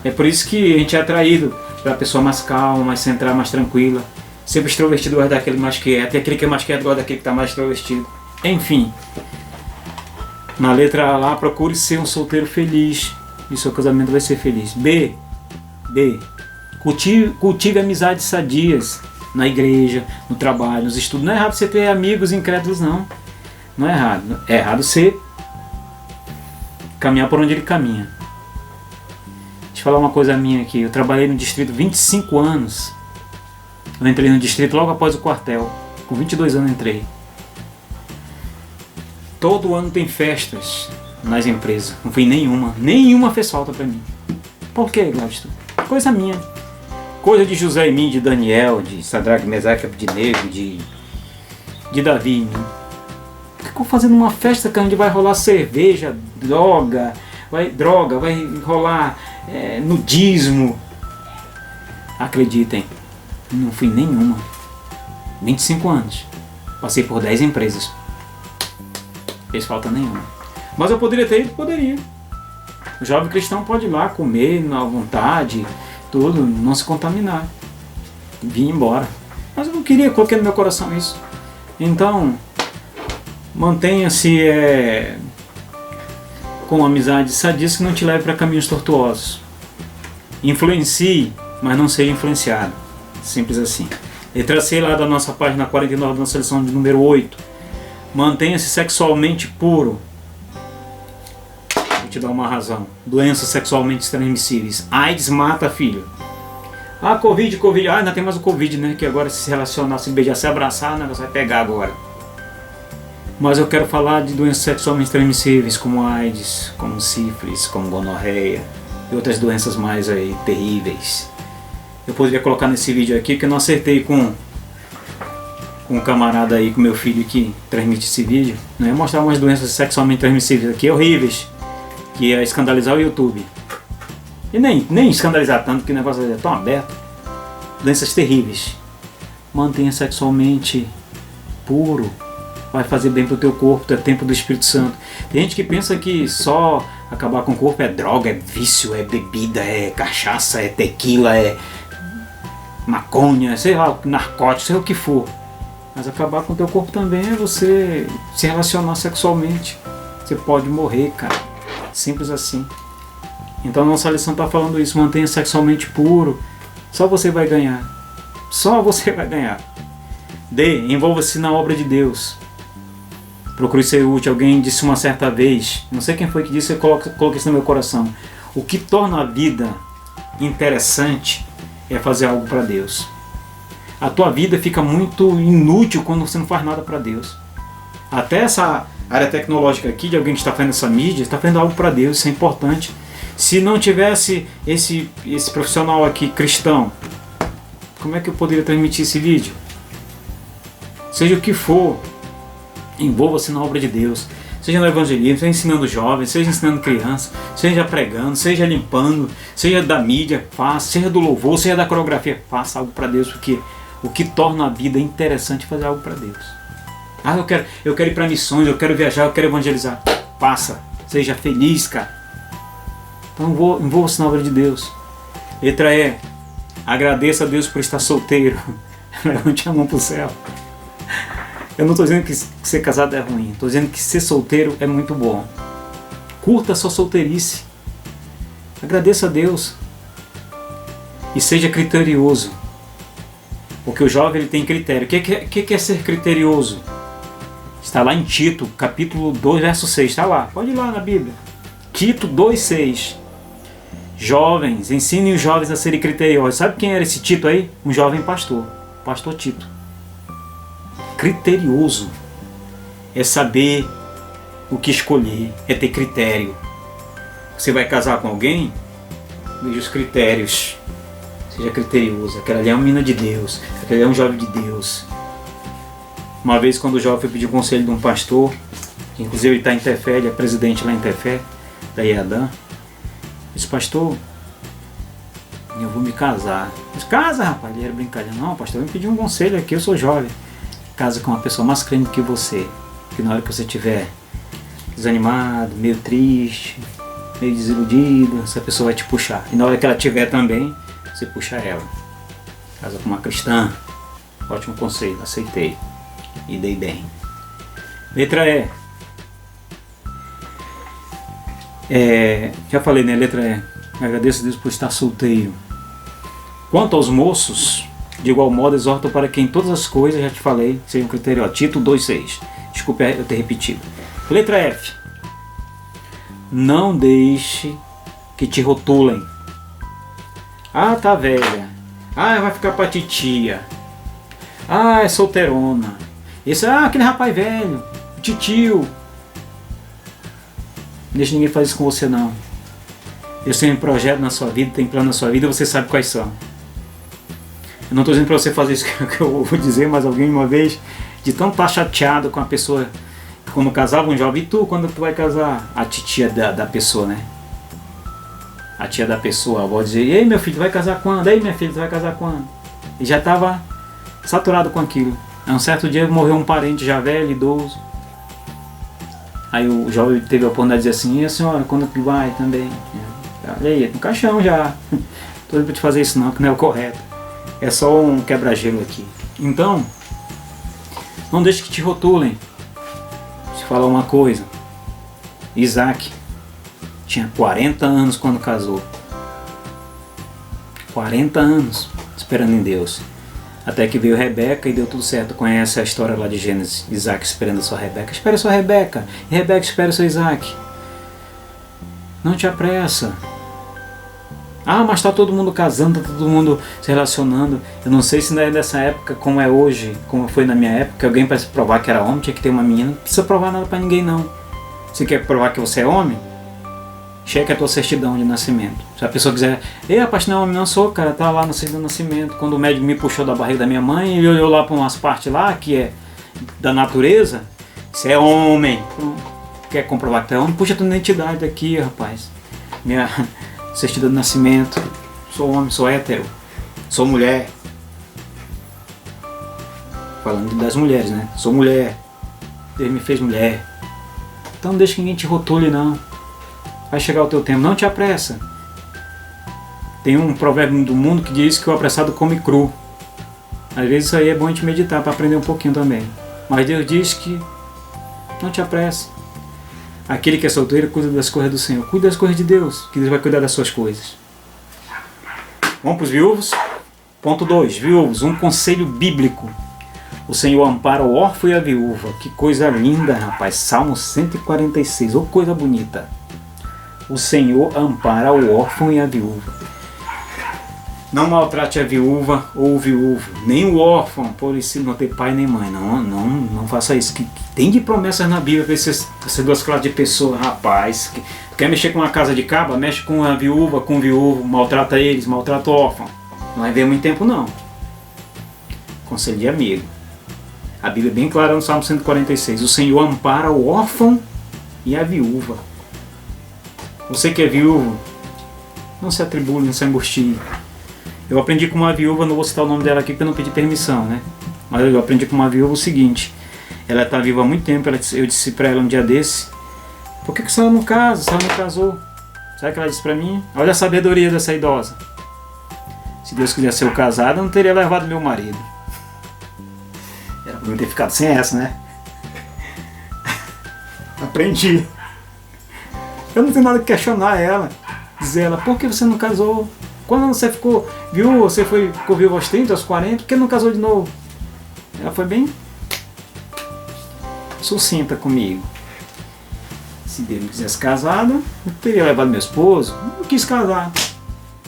É por isso que a gente é atraído pela pessoa mais calma, mais centrada, mais tranquila. Sempre extrovertido gosta daquele mais quieto, e aquele que é mais quieto gosta daquele que está mais extrovertido. Enfim, na letra A lá, procure ser um solteiro feliz e seu casamento vai ser feliz. B. Cultive amizades sadias na igreja, no trabalho, nos estudos. Não é errado você ter amigos incrédulos, não. Não é errado. É errado você caminhar por onde ele caminha. Deixa eu falar uma coisa minha aqui. Eu trabalhei no distrito 25 anos. Eu entrei no distrito logo após o quartel. Com 22 anos eu entrei. Todo ano tem festas nas empresas. Não fui nenhuma. Nenhuma fez falta pra mim. Por quê, Glaucio? Coisa minha. Coisa de José e mim, de Daniel, de Sadraque, Mesaque, Abednego, de Davi. Ficou fazendo uma festa onde vai rolar cerveja, droga, vai rolar nudismo. Acreditem, não fui nenhuma. 25 anos. Passei por 10 empresas. Fez falta nenhuma. Mas eu poderia ter ido? Poderia. O jovem cristão pode ir lá comer à vontade, tudo, não se contaminar. Vim embora. Mas eu não queria, coloquei no meu coração isso. Então, mantenha-se com amizades sadias que não te leve para caminhos tortuosos. Influencie, mas não seja influenciado. Simples assim. Letra C lá da nossa página 49 da nossa lição de número 8. Mantenha-se sexualmente puro. Vou te dar uma razão. Doenças sexualmente transmissíveis. AIDS mata, filho. Covid. Ainda tem mais o Covid, né? Que agora se relacionar, se beijar, se abraçar, o negócio vai pegar agora. Mas eu quero falar de doenças sexualmente transmissíveis, como AIDS, como sífilis, como gonorreia e outras doenças mais aí terríveis. Eu poderia colocar nesse vídeo aqui, que eu não acertei com um camarada aí, com meu filho que transmite esse vídeo, né? Mostrar umas doenças sexualmente transmissíveis aqui horríveis, que é escandalizar o YouTube. E nem escandalizar tanto, que o negócio é tão aberto. Doenças terríveis. Mantenha sexualmente puro. Vai fazer bem pro teu corpo, é tempo do Espírito Santo. Tem gente que pensa que só acabar com o corpo é droga, é vício, é bebida, é cachaça, é tequila, é maconha, sei lá, narcótico, sei lá o que for. Mas acabar com o teu corpo também é você se relacionar sexualmente. Você pode morrer, cara. Simples assim. Então a nossa lição está falando isso. Mantenha sexualmente puro. Só você vai ganhar. Só você vai ganhar. D. Envolva-se na obra de Deus. Procure ser útil. Alguém disse uma certa vez, não sei quem foi que disse, eu coloquei isso no meu coração: o que torna a vida interessante é fazer algo para Deus. A tua vida fica muito inútil quando você não faz nada para Deus. Até essa área tecnológica aqui, de alguém que está fazendo essa mídia, está fazendo algo para Deus, isso é importante. Se não tivesse esse profissional aqui cristão, como é que eu poderia transmitir esse vídeo? seja o que for, envolva-se na obra de Deus. Seja no evangelismo, seja ensinando jovens, seja ensinando crianças, seja pregando, seja limpando, seja da mídia, faça, seja do louvor, seja da coreografia, faça algo para Deus, porque o que torna a vida interessante é fazer algo para Deus. Ah, eu quero ir para missões, eu quero viajar, eu quero evangelizar. Faça, seja feliz, cara. Então envolva-se na obra de Deus. Letra E, agradeça a Deus por estar solteiro. Levante a mão para o céu. Eu não estou dizendo que ser casado é ruim, estou dizendo que ser solteiro é muito bom. Curta a sua solteirice. Agradeça a Deus. E seja criterioso. Porque o jovem ele tem critério. O que é ser criterioso? Está lá em Tito, capítulo 2, verso 6. Está lá, pode ir lá na Bíblia. Tito 2,6. Jovens, ensinem os jovens a serem criteriosos. Sabe quem era esse Tito aí? Um jovem pastor. Pastor Tito. Criterioso é saber o que escolher, é ter critério. Você vai casar com alguém? Veja os critérios. Seja criterioso. Aquela ali é uma menina de Deus. Aquele ali é um jovem de Deus. Uma vez, quando o jovem foi pedir conselho de um pastor, que inclusive ele está em Tefé, ele é presidente lá em Tefé, da IADAN, disse: pastor, eu vou me casar. Mas casa, rapaz. Ele era brincadeira. Não, pastor, eu me pedi um conselho aqui, eu sou jovem. Casa com uma pessoa mais crente que você, que na hora que você estiver desanimado, meio triste, meio desiludido, essa pessoa vai te puxar. E na hora que ela estiver também, você puxa ela. Casa com uma cristã. Ótimo conselho, aceitei e dei bem. Letra E. Já falei, né? Letra E. Agradeço a Deus por estar solteiro. Quanto aos moços, de igual modo, exortam para que em todas as coisas, já te falei, seja um critério. Tito 2,6. Desculpe eu ter repetido. Letra F. Não deixe que te rotulem. Ah, tá velha. Ah, vai ficar pra titia. Ah, é solteirona. Esse aquele rapaz velho. Titio. Não deixe ninguém fazer isso com você, não. Deus tem um projeto na sua vida, tem plano na sua vida, você sabe quais são. Eu não estou dizendo para você fazer isso que eu vou dizer, mas alguém uma vez, de tão estar chateado com a pessoa, quando casava um jovem, e tu, quando tu vai casar? A titia da pessoa, né? A tia da pessoa, a avó dizia: ei, meu filho, tu vai casar quando? Ei, minha filha, tu vai casar quando? E já estava saturado com aquilo. Aí um certo dia morreu um parente já velho, idoso. Aí o jovem teve a oportunidade de dizer assim: e a senhora, quando que vai também? Olha aí, no caixão já. Tô dizendo para te fazer isso não, que não é o correto. É só um quebra-gelo aqui. Então, não deixe que te rotulem. Deixa eu falar uma coisa. Isaac tinha 40 anos quando casou. 40 anos esperando em Deus. Até que veio Rebeca e deu tudo certo. Conhece a história lá de Gênesis. Isaac esperando a sua Rebeca. Espera a sua Rebeca. E Rebeca espera o seu Isaac. Não te apressa. Ah, mas está todo mundo casando, está todo mundo se relacionando. Eu não sei se não é dessa época como é hoje, como foi na minha época. Alguém para se provar que era homem tinha que ter uma menina. Não precisa provar nada para ninguém, não. Se quer provar que você é homem, cheque a tua certidão de nascimento. Se a pessoa quiser: ei, rapaz, não é homem, não sou, cara, tá lá no certidão de nascimento. Quando o médico me puxou da barriga da minha mãe, ele olhou lá para umas partes lá, que é da natureza, você é homem. Quer comprovar que tu é homem? Puxa a tua identidade aqui, rapaz. Minha certidão de nascimento. Sou homem, sou hétero, sou mulher. Falando das mulheres, né? Sou mulher. Deus me fez mulher. Então não deixa que ninguém te rotule, não. Vai chegar o teu tempo, não te apressa. Tem um provérbio do mundo que diz que o apressado come cru. Às vezes isso aí é bom a gente meditar para aprender um pouquinho também. Mas Deus diz que não te apressa. Aquele que é solteiro cuida das coisas do Senhor. Cuida das coisas de Deus, que Deus vai cuidar das suas coisas. Vamos para os viúvos? Ponto 2. Viúvos, um conselho bíblico. O Senhor ampara o órfão e a viúva. Que coisa linda, rapaz. Salmo 146. Ô, coisa bonita. O Senhor ampara o órfão e a viúva. Não maltrate a viúva ou o viúvo, nem o órfão, por isso não ter pai nem mãe. Não faça isso. Que tem de promessas na Bíblia para essas duas classes de pessoas, rapaz. Tu quer mexer com uma casa de cabra? Mexe com a viúva, com o viúvo, maltrata eles, maltrata o órfão. Não vai ver muito tempo, não. Conselho de amigo. A Bíblia é bem clara no Salmo 146. O Senhor ampara o órfão e a viúva. Você que é viúvo, não se atribule, não se angustie. Eu aprendi com uma viúva, não vou citar o nome dela aqui porque eu não pedi permissão, né? Mas eu aprendi com uma viúva o seguinte: ela está viva há muito tempo. Eu disse para ela um dia desse: por que a senhora não casa? A senhora não casou? Sabe o que ela disse para mim? Olha a sabedoria dessa idosa. Se Deus quisesse eu casado, eu não teria levado meu marido. Era pra eu ter ficado sem essa, né? Aprendi. Eu não tenho nada que questionar ela. Dizer ela: por que você não casou? Quando você ficou viúva, você ficou viúva aos 30, aos 40, por que não casou de novo? Ela foi bem sucinta comigo. Se Deus me quisesse casado, eu teria levado meu esposo. Não quis casar.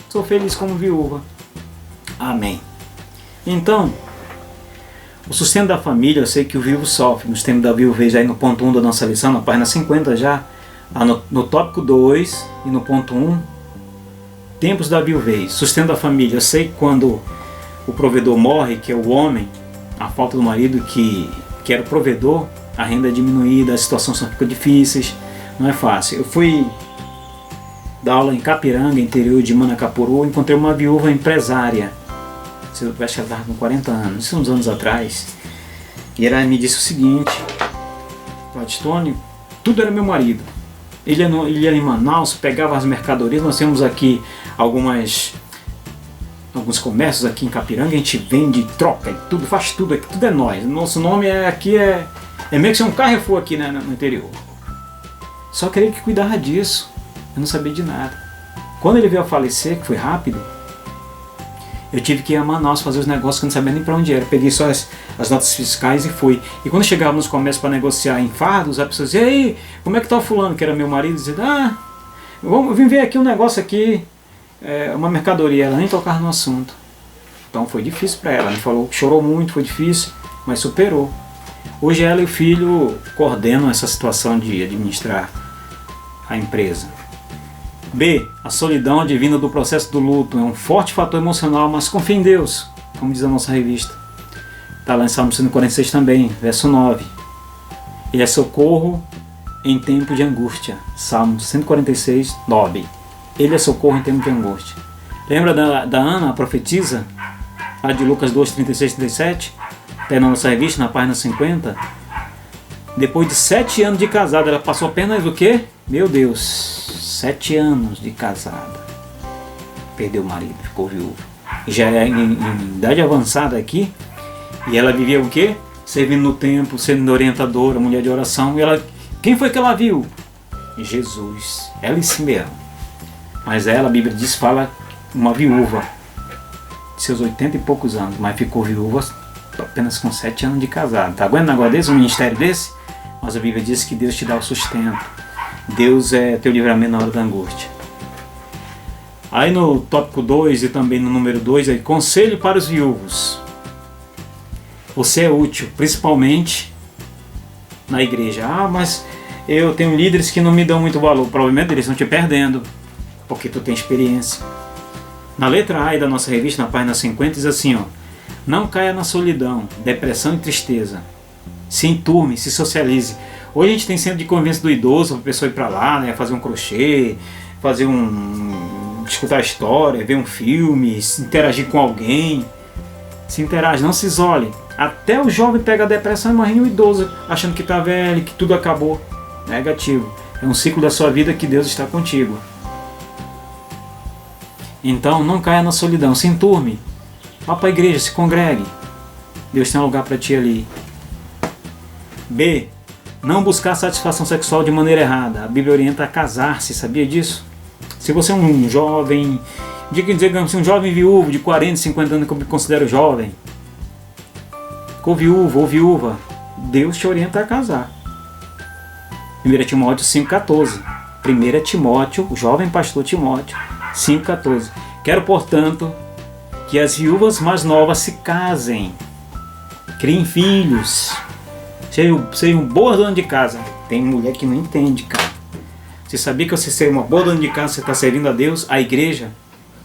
Sou feliz como viúva. Amém. Então, o sustento da família, eu sei que o viúvo sofre. Nos tempos da viuvez, aí no ponto 1 da nossa lição, na página 50 já, no tópico 2 e no ponto 1, tempos da viuvez, sustento da família. Eu sei que quando o provedor morre, que é o homem, a falta do marido que era o provedor, a renda é diminuída, as situações ficam difíceis, não é fácil. Eu fui dar aula em Capiranga, interior de Manacapuru, encontrei uma viúva empresária. Você vai que ela estava com 40 anos, isso uns anos atrás. E ela me disse o seguinte: Gladstone, tudo era meu marido. Ele ia em Manaus, pegava as mercadorias. Nós temos aqui alguns comércios aqui em Capiranga, a gente vende, troca e tudo, faz tudo aqui, tudo é nós. Nosso nome aqui é meio que ser um Carrefour aqui, né, no interior. Só que ele que cuidava disso, eu não sabia de nada. Quando ele veio a falecer, que foi rápido, eu tive que ir a Manaus fazer os negócios que eu não sabia nem para onde era. Peguei só as notas fiscais e fui. E quando chegava nos comércios para negociar em fardos, a pessoa dizia: e aí, como é que tá o fulano, que era meu marido? Dizia: eu vim ver aqui um negócio aqui, uma mercadoria. Ela nem tocava no assunto. Então foi difícil para ela. Ela me falou que chorou muito, foi difícil, mas superou. Hoje ela e o filho coordenam essa situação de administrar a empresa. B. A solidão advinda do processo do luto. É um forte fator emocional, mas confia em Deus, como diz a nossa revista. Está lá em Salmo 146 também, verso 9. Ele é socorro em tempo de angústia. Salmo 146, 9. Ele é socorro em tempo de angústia. Lembra da Ana, a profetisa? A de Lucas 2, 36, 37? Está na nossa revista, na página 50. Depois de 7 anos de casada, ela passou apenas o quê? Meu Deus, 7 anos de casada. Perdeu o marido, ficou viúva. Já é em idade avançada aqui. E ela vivia o quê? Servindo no templo, sendo orientadora, mulher de oração. E ela, quem foi que ela viu? Jesus. Ela em si mesma. Mas ela, a Bíblia diz, fala uma viúva de seus 80 e poucos anos, mas ficou viúva apenas com 7 anos de casado. Tá aguentando agora desse, um ministério desse? Mas a Bíblia diz que Deus te dá o sustento. Deus é teu livramento na hora da angústia. Aí no tópico 2 e também no número 2, aí, conselho para os viúvos. Você é útil, principalmente na igreja. Mas eu tenho líderes que não me dão muito valor. O problema é deles, estão te perdendo, porque tu tem experiência. Na letra A da nossa revista, na página 50, diz assim: não caia na solidão, depressão e tristeza. Se enturme, se socialize. Hoje a gente tem centro de convivência do idoso, para a pessoa ir para lá, né, fazer um crochê, fazer escutar história, ver um filme, interagir com alguém. Se interage, não se isole. Até o jovem pega a depressão e morre o idoso, achando que está velho, que tudo acabou. Negativo. É um ciclo da sua vida que Deus está contigo. Então não caia na solidão, se enturme. Vá para a igreja, se congregue. Deus tem um lugar para ti ali. B. Não buscar satisfação sexual de maneira errada. A Bíblia orienta a casar-se, sabia disso? Se você é um jovem, digamos, um jovem viúvo de 40, 50 anos que eu me considero jovem, ficou viúvo ou viúva, Deus te orienta a casar. 1 Timóteo 5,14. 1 Timóteo, o jovem pastor Timóteo, 5,14. Quero, portanto, que as viúvas mais novas se casem, criem filhos, sejam boas donas de casa. Tem mulher que não entende, cara. Você sabia que você ser uma boa dona de casa, você está servindo a Deus, a igreja,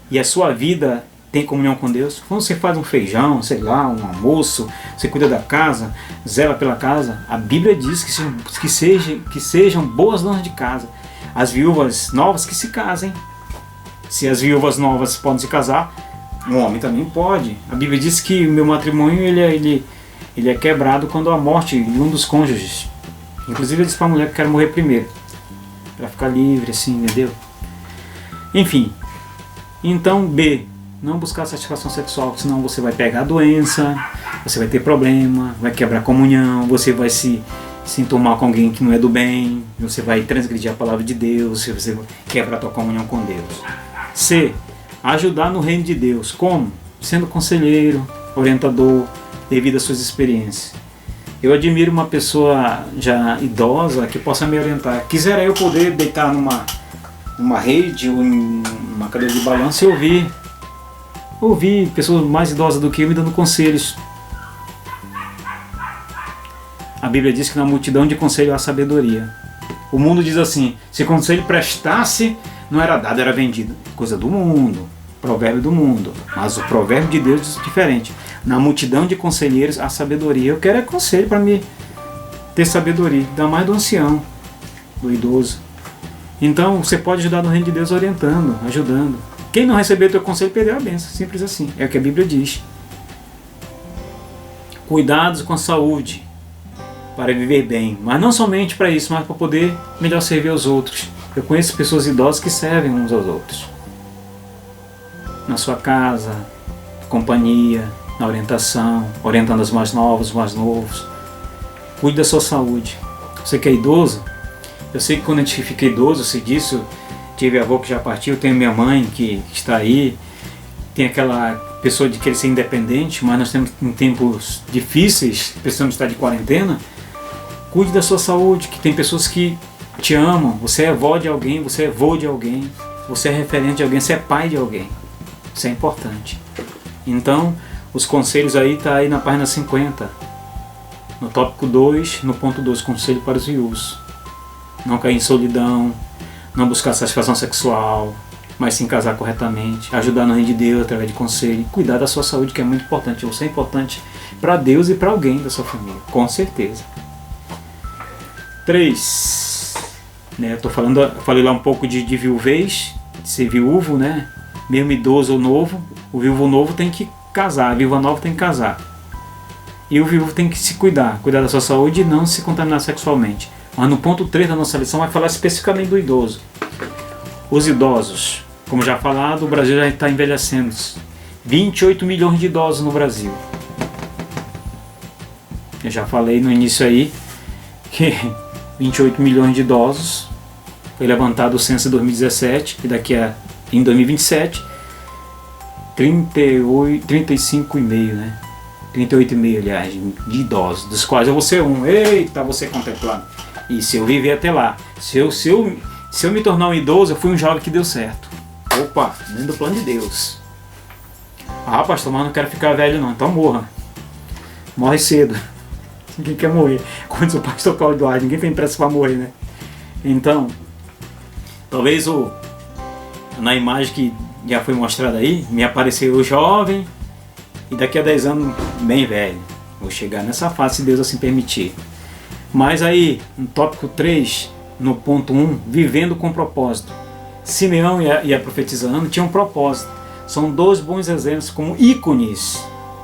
e a sua vida tem comunhão com Deus? Quando você faz um feijão, sei lá, um almoço, você cuida da casa, zela pela casa, a Bíblia diz que sejam boas donas de casa. As viúvas novas que se casem. Se as viúvas novas podem se casar, um homem também pode. A Bíblia diz que o meu matrimônio ele é quebrado quando há morte de um dos cônjuges. Inclusive eu disse para a mulher que quero morrer primeiro, para ficar livre assim, entendeu? Enfim, então B, não buscar satisfação sexual, senão você vai pegar a doença, você vai ter problema, vai quebrar a comunhão, você vai se enturmar com alguém que não é do bem, você vai transgredir a palavra de Deus, você vai quebrar a tua comunhão com Deus. C, ajudar no reino de Deus. Como? Sendo conselheiro, orientador, devido às suas experiências. Eu admiro uma pessoa já idosa que possa me orientar. Quisera eu poder deitar numa rede ou numa cadeira de balanço e ouvir pessoas mais idosas do que eu me dando conselhos. A Bíblia diz que na multidão de conselho há sabedoria. O mundo diz assim, se conselho prestasse, não era dado, era vendido. Coisa do mundo, provérbio do mundo. Mas o provérbio de Deus diz diferente. Na multidão de conselheiros há sabedoria. Eu quero conselho para me ter sabedoria, ainda mais do ancião, do idoso. Então você pode ajudar no reino de Deus orientando, ajudando. Quem não receber teu conselho perdeu a bênção, simples assim. É o que a Bíblia diz. Cuidados com a saúde para viver bem, mas não somente para isso, mas para poder melhor servir aos outros. Eu conheço pessoas idosas que servem uns aos outros. Na sua casa, companhia, na orientação, orientando os mais novos, os mais novos. Cuide da sua saúde. Você que é idoso, eu sei que quando a gente fica idoso, eu sei disso, tive avô que já partiu, tenho minha mãe que está aí, tem aquela pessoa de querer ser independente, mas nós temos em tempos difíceis, precisamos estar de quarentena. Cuide da sua saúde, que tem pessoas que te amam, você é avó de alguém, você é vô de alguém, você é referente de alguém, você é pai de alguém. Isso é importante. Então, os conselhos aí tá aí na página 50. No tópico 2, no ponto 2, conselho para os viúvos. Não cair em solidão, não buscar satisfação sexual, mas sim casar corretamente, ajudar no reino de Deus através de conselho, cuidar da sua saúde, que é muito importante. Você é importante para Deus e para alguém da sua família, com certeza. 3. Né, falei lá um pouco de viuvez, de ser viúvo, né? Mesmo idoso ou novo, o viúvo novo tem que casar, a viúva nova tem que casar. E o viúvo tem que se cuidar da sua saúde e não se contaminar sexualmente. Mas no ponto 3 da nossa lição vai falar especificamente do idoso. Os idosos, como já falado, o Brasil já está envelhecendo. 28 milhões de idosos no Brasil. Eu já falei no início aí que 28 milhões de idosos, foi levantado o censo em 2017, e em 2027, 35,5, né? 38,5, aliás, de idosos, dos quais eu vou ser um. Eita, você contemplando. E se eu viver até lá, se eu me tornar um idoso, eu fui um jovem que deu certo. Opa, dentro do plano de Deus. Ah, pastor, mas não quero ficar velho não, então morra. Morre cedo. Ninguém quer morrer. Como diz o pastor Paulo Eduardo, ninguém tem pressa para morrer, né? Então, talvez na imagem que já foi mostrada aí, me apareceu o jovem e daqui a 10 anos bem velho. Vou chegar nessa fase se Deus assim permitir. Mas aí, no tópico 3, no ponto 1, vivendo com propósito. Simeão e a profetisa Ana tinham um propósito. São dois bons exemplos, como ícones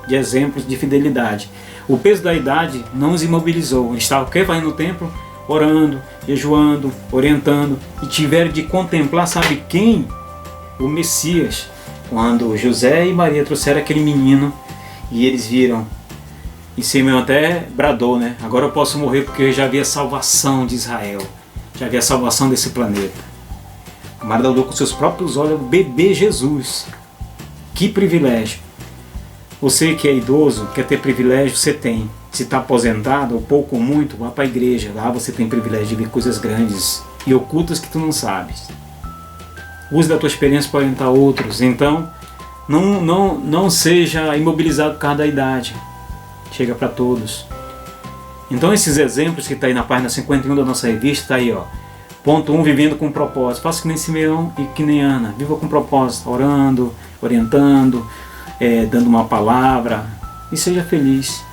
de exemplos de fidelidade. O peso da idade não os imobilizou. Eles estavam fazendo no templo, orando, jejuando, orientando, e tiveram de contemplar, sabe quem? O Messias. Quando José e Maria trouxeram aquele menino e eles viram, e Simeão até bradou, né? Agora eu posso morrer porque eu já vi a salvação de Israel, já vi a salvação desse planeta. A Maria olhou com seus próprios olhos o bebê Jesus. Que privilégio! Você que é idoso, quer ter privilégio, você tem. Se está aposentado, ou pouco ou muito, vá para a igreja. Lá você tem privilégio de ver coisas grandes e ocultas que tu não sabes. Use da tua experiência para orientar outros. Então, não seja imobilizado por causa da idade. Chega para todos. Então esses exemplos que está aí na página 51 da nossa revista, está aí, ó. Ponto 1, vivendo com propósito. Faça que nem Simeão e que nem Ana. Viva com propósito, orando, orientando, dando uma palavra, e seja feliz.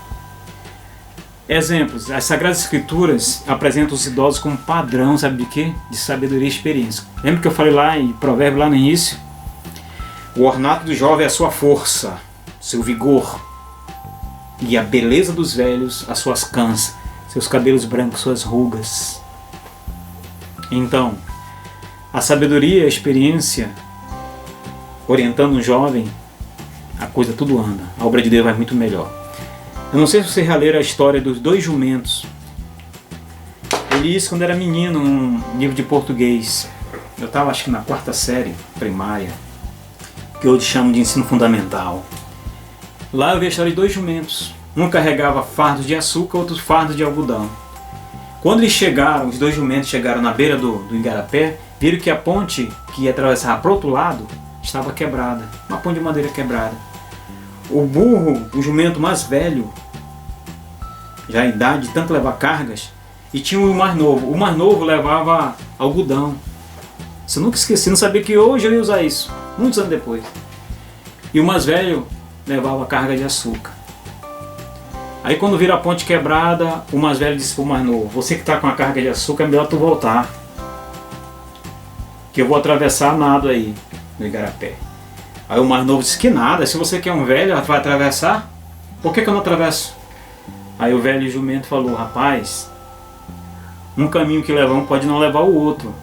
Exemplos, as Sagradas Escrituras apresentam os idosos como padrão, sabe de quê? De sabedoria e experiência. Lembra que eu falei lá em Provérbio, lá no início? O ornato do jovem é a sua força, seu vigor, e a beleza dos velhos, as suas cãs, seus cabelos brancos, suas rugas. Então, a sabedoria e a experiência, orientando um jovem, a coisa tudo anda, a obra de Deus vai muito melhor. Eu não sei se você já leram a história dos dois jumentos. Eu li isso quando era menino, num livro de português. Eu estava acho que na 4ª série primária, que hoje chamam de ensino fundamental. Lá eu vi a história de dois jumentos. Um carregava fardos de açúcar, outro fardos de algodão. Quando eles chegaram, os dois jumentos chegaram na beira do igarapé, viram que a ponte que ia atravessar para o outro lado estava quebrada. Uma ponte de madeira quebrada. O burro, o jumento mais velho, já em idade, de tanto levar cargas, e tinha o mais novo. O mais novo levava algodão. Você nunca esqueci, não sabia que hoje eu ia usar isso, muitos anos depois. E o mais velho levava carga de açúcar. Aí quando vira a ponte quebrada, o mais velho disse para o mais novo: você que está com a carga de açúcar, é melhor tu voltar, que eu vou atravessar nado aí no igarapé. Aí o mais novo disse: que nada, se você quer um velho, vai atravessar? Por que eu não atravesso? Aí o velho jumento falou: rapaz, um caminho que leva um pode não levar o outro.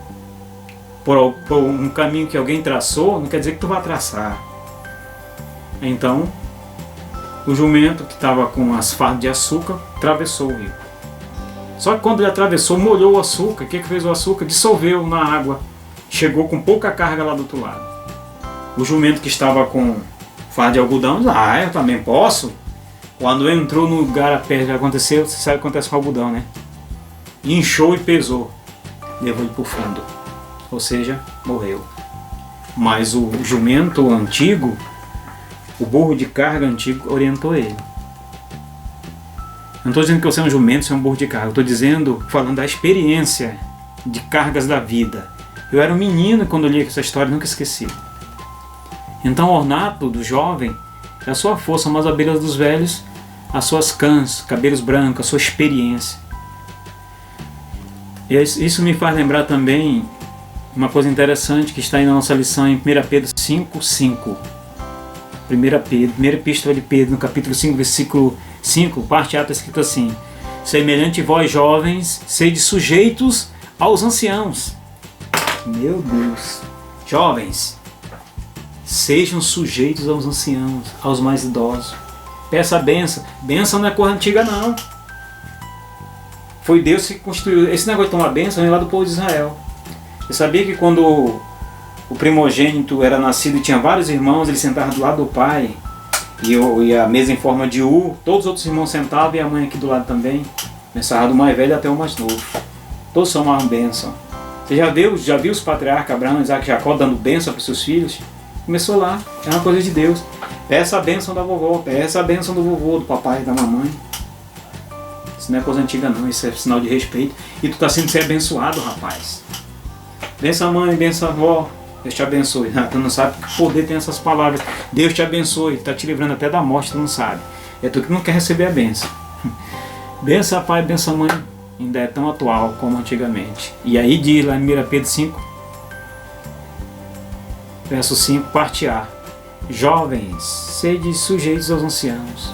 Por um caminho que alguém traçou, não quer dizer que tu vai traçar. Então, o jumento que estava com as fardas de açúcar, atravessou o rio. Só que quando ele atravessou, molhou o açúcar. O que fez o açúcar? Dissolveu na água. Chegou com pouca carga lá do outro lado. O jumento que estava com fardo de algodão, eu também posso. Quando entrou no igarapé, o que aconteceu? Você sabe o que acontece com o algodão, né? Inchou e pesou. Levou ele para o fundo. Ou seja, morreu. Mas o jumento antigo, o burro de carga antigo, orientou ele. Não estou dizendo que você é um jumento, você é um burro de carga. Estou dizendo, falando da experiência de cargas da vida. Eu era um menino quando eu li essa história, nunca esqueci. Então o ornato do jovem é a sua força, mas a beleza dos velhos, as suas cãs, cabelos brancos, a sua experiência. E isso me faz lembrar também uma coisa interessante que está aí na nossa lição em 1 Pedro 5:5. 1 Epístola de Pedro, no capítulo 5, versículo 5, parte A, está escrito assim: semelhante vós jovens, sede sujeitos aos anciãos. Meu Deus! Jovens, sejam sujeitos aos anciãos, aos mais idosos. Peça a bênção. Bênção não é coisa antiga, não. Foi Deus que construiu. Esse negócio de tomar bênção vem lá do povo de Israel. Você sabia que quando o primogênito era nascido e tinha vários irmãos, ele sentava do lado do pai, e a mesa em forma de U, todos os outros irmãos sentavam e a mãe aqui do lado também. Começava do mais velho até o mais novo. Todos tomavam bênção. Você já viu os patriarcas Abraão, Isaac e Jacó dando bênção para os seus filhos? Começou lá, é uma coisa de Deus. Peça a bênção da vovó, peça a bênção do vovô, do papai, da mamãe. Isso não é coisa antiga não, isso é sinal de respeito. E tu está sendo ser abençoado, rapaz. Benção a mãe, benção a avó, Deus te abençoe. Tu não sabe que poder tem essas palavras. Deus te abençoe, está te livrando até da morte, tu não sabe. É tu que não quer receber a bênção. Benção a pai, benção a mãe, ainda é tão atual como antigamente. E aí diz lá em 1 Pedro 5, verso 5, parte A: jovens, sede sujeitos aos anciãos.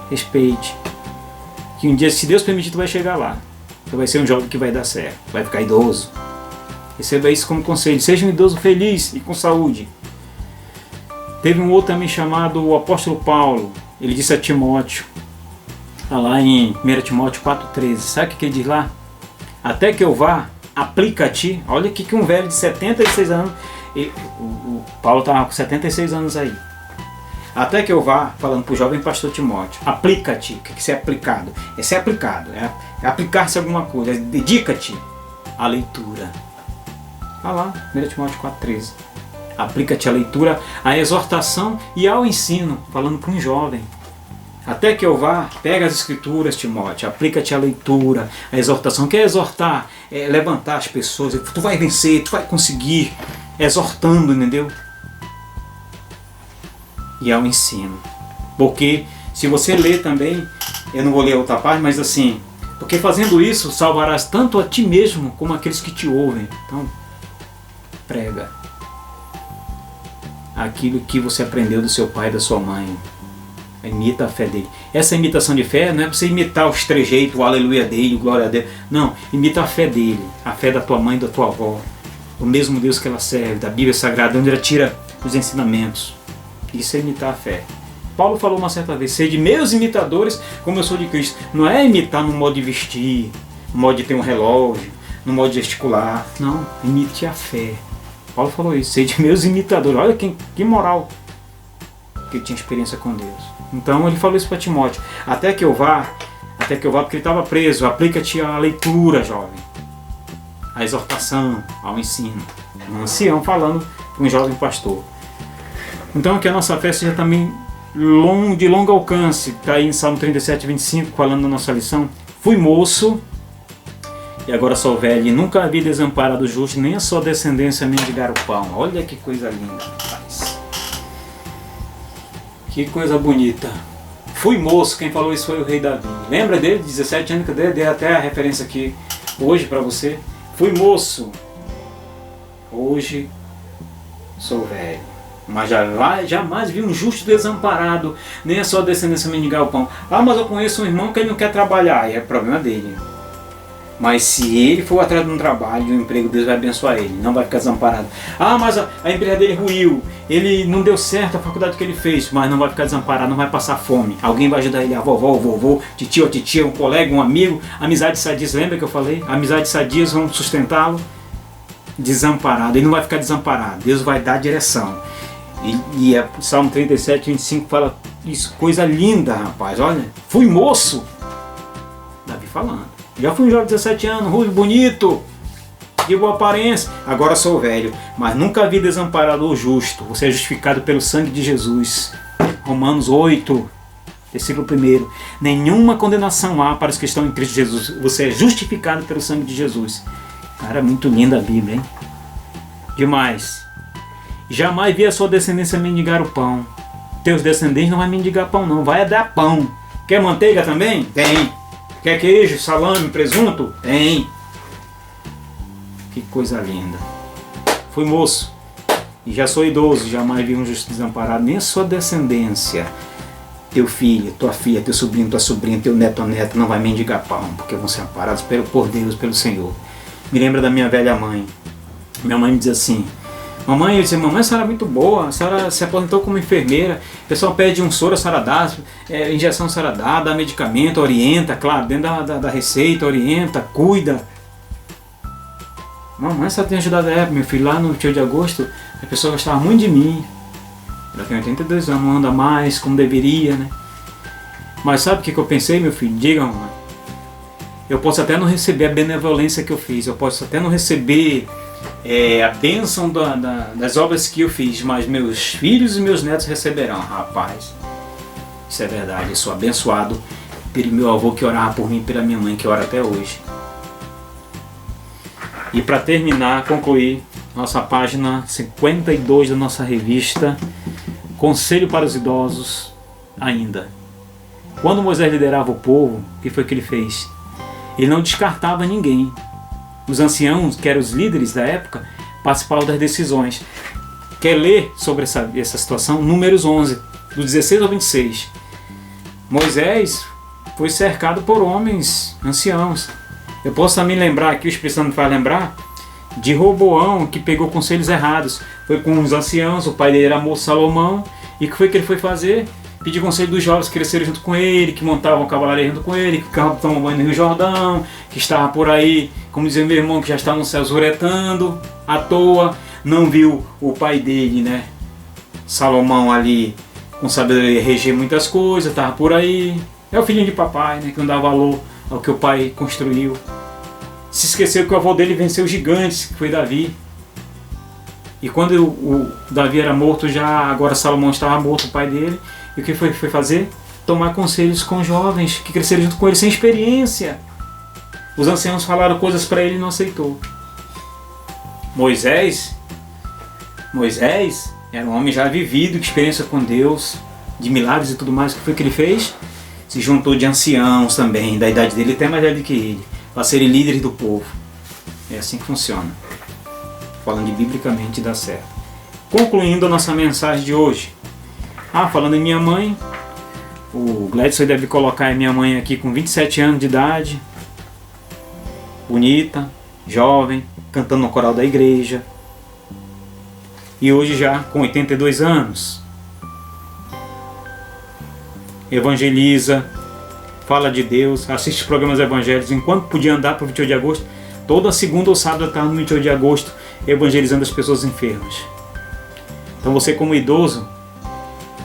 Respeite. Que um dia, se Deus permitir, tu vai chegar lá. Tu vai ser um jovem que vai dar certo, vai ficar idoso. Receba isso como conselho. Seja um idoso feliz e com saúde. Teve um outro também chamado o apóstolo Paulo. Ele disse a Timóteo, está lá em 1 Timóteo 4,13. Sabe o que ele diz lá? Até que eu vá, aplica-te. Olha aqui que um velho de 76 anos. O Paulo estava com 76 anos aí. Até que eu vá, falando para o jovem pastor Timóteo, aplica-te. O que é ser aplicado? É ser aplicado, é aplicar-se a alguma coisa, é dedica-te à leitura. Olha lá, 1 Timóteo 4,13. Aplica-te à leitura, à exortação e ao ensino, falando para um jovem. Até que eu vá, pega as escrituras, Timóteo, aplica-te à leitura, à exortação. Quer exortar? É levantar as pessoas, tu vai vencer, tu vai conseguir, exortando, entendeu? e ao ensino. Porque se você ler também, eu não vou ler a outra parte, mas assim, porque fazendo isso salvarás tanto a ti mesmo como aqueles que te ouvem. Então, prega aquilo que você aprendeu do seu pai e da sua mãe. Imita a fé dele. Essa imitação de fé não é para você imitar os trejeitos, o aleluia dele, o glória a Deus. Não, imita a fé dele, a fé da tua mãe e da tua avó. O mesmo Deus que ela serve, da Bíblia Sagrada, onde ela tira os ensinamentos. Isso é imitar a fé. Paulo falou uma certa vez: sede meus imitadores como eu sou de Cristo. Não é imitar no modo de vestir, no modo de ter um relógio, no modo de gesticular. Não, imite a fé. Paulo falou isso: sede meus imitadores. Olha que moral, que ele tinha experiência com Deus. Então ele falou isso para Timóteo: até que eu vá, porque ele estava preso, aplica-te à leitura, jovem, à exortação, ao ensino. Um ancião falando para um jovem pastor. Então que a nossa fé seja também de longo alcance. Está aí em Salmo 37, 25, falando da nossa lição: fui moço e agora sou velho, e nunca vi desamparado o justo, nem a sua descendência mendigar o pão. Olha que coisa linda, rapaz. Que coisa bonita. Fui moço, quem falou isso foi o rei Davi. Lembra dele? 17 anos que eu dei até a referência aqui hoje para você. Fui moço, hoje sou velho, mas jamais vi um justo desamparado, nem a sua descendência mendigar o pão. Ah, mas eu conheço um irmão que ele não quer trabalhar, e é problema dele. Mas se ele for atrás de um trabalho, de um emprego, Deus vai abençoar ele, não vai ficar desamparado. Ah, mas a empresa dele ruiu, ele não deu certo a faculdade que ele fez, mas não vai ficar desamparado, não vai passar fome. Alguém vai ajudar ele, a vovó, o vovô, titio, a titia, um colega, um amigo. Amizades sadias, lembra que eu falei? Amizades sadias vão sustentá-lo desamparado, ele não vai ficar desamparado, Deus vai dar direção. E Salmo 37, 25 fala isso, coisa linda, rapaz. Olha, fui moço, Davi falando. Já fui um jovem de 17 anos, ruivo, bonito, de boa aparência. Agora sou velho, mas nunca vi desamparado o justo. Você é justificado pelo sangue de Jesus. Romanos 8, versículo 1. Nenhuma condenação há para os que estão em Cristo Jesus. Você é justificado pelo sangue de Jesus. Cara, muito linda a Bíblia, hein? Demais. Jamais vi a sua descendência mendigar o pão. Teus descendentes não vão mendigar pão, não. Vai dar pão. Quer manteiga também? Tem. Quer queijo, salame, presunto? Tem. Que coisa linda. Fui moço e já sou idoso. Jamais vi um justo desamparado, nem a sua descendência. Teu filho, tua filha, teu sobrinho, tua sobrinha, teu neto ou neta não vai mendigar pão, porque vão ser amparados por Deus, pelo Senhor. Me lembra da minha velha mãe. Minha mãe me diz assim: mamãe, eu disse, mamãe, a senhora é muito boa, a senhora se aposentou como enfermeira, o pessoal pede um soro, a senhora dá, injeção a senhora dá medicamento, orienta, claro, dentro da receita, orienta, cuida. Mamãe, a senhora tem ajudado a época, meu filho, lá no 8 de agosto, a pessoa gostava muito de mim. Ela tem 82 anos, não anda mais como deveria, né? Mas sabe o que eu pensei, meu filho? Diga, mamãe. Eu posso até não receber a benevolência que eu fiz, eu posso até não receber a bênção das obras que eu fiz, mas meus filhos e meus netos receberão. Rapaz, isso é verdade. Eu sou abençoado pelo meu avô que orava por mim e pela minha mãe que ora até hoje. E para terminar, concluir nossa página 52 da nossa revista Conselho para os Idosos ainda. Quando Moisés liderava o povo, o que foi que ele fez? Ele não descartava ninguém. Os anciãos, que eram os líderes da época, participavam das decisões. Quer ler sobre essa situação? Números 11, do 16 ao 26. Moisés foi cercado por homens anciãos. Eu posso também lembrar aqui, o Espírito Santo me faz lembrar, de Roboão, que pegou conselhos errados. Foi com os anciãos, o pai dele era moço Salomão, e o que foi que ele foi fazer? Pedir conselho dos jovens que cresceram junto com ele, que montavam cavalaria junto com ele, que ficavam tomando banho no Rio Jordão, que estavam por aí, como dizia meu irmão, que já estavam no céu zuretando, à toa, não viu o pai dele, né? Salomão ali, com sabedoria, reger muitas coisas, estava por aí. É o filhinho de papai, né? Que não dá valor ao que o pai construiu. Se esqueceu que o avô dele venceu gigantes, que foi Davi. E quando o Davi era morto, já agora Salomão estava morto, o pai dele. E o que foi fazer? Tomar conselhos com jovens que cresceram junto com ele sem experiência. Os anciãos falaram coisas para ele e não aceitou. Moisés Era um homem já vivido, com experiência com Deus, de milagres e tudo mais. O que foi que ele fez? Se juntou de anciãos também, da idade dele, até mais velho do que ele, para serem líderes do povo. É assim que funciona. Falando de biblicamente dá certo. Concluindo a nossa mensagem de hoje. Falando em minha mãe, o Gladson deve colocar a minha mãe aqui com 27 anos de idade, bonita, jovem, cantando no coral da igreja. E hoje já com 82 anos. Evangeliza, fala de Deus, assiste programas evangélicos. Enquanto podia andar para o 28 de agosto, toda segunda ou sábado estava no 28 de agosto evangelizando as pessoas enfermas. Então você, como idoso,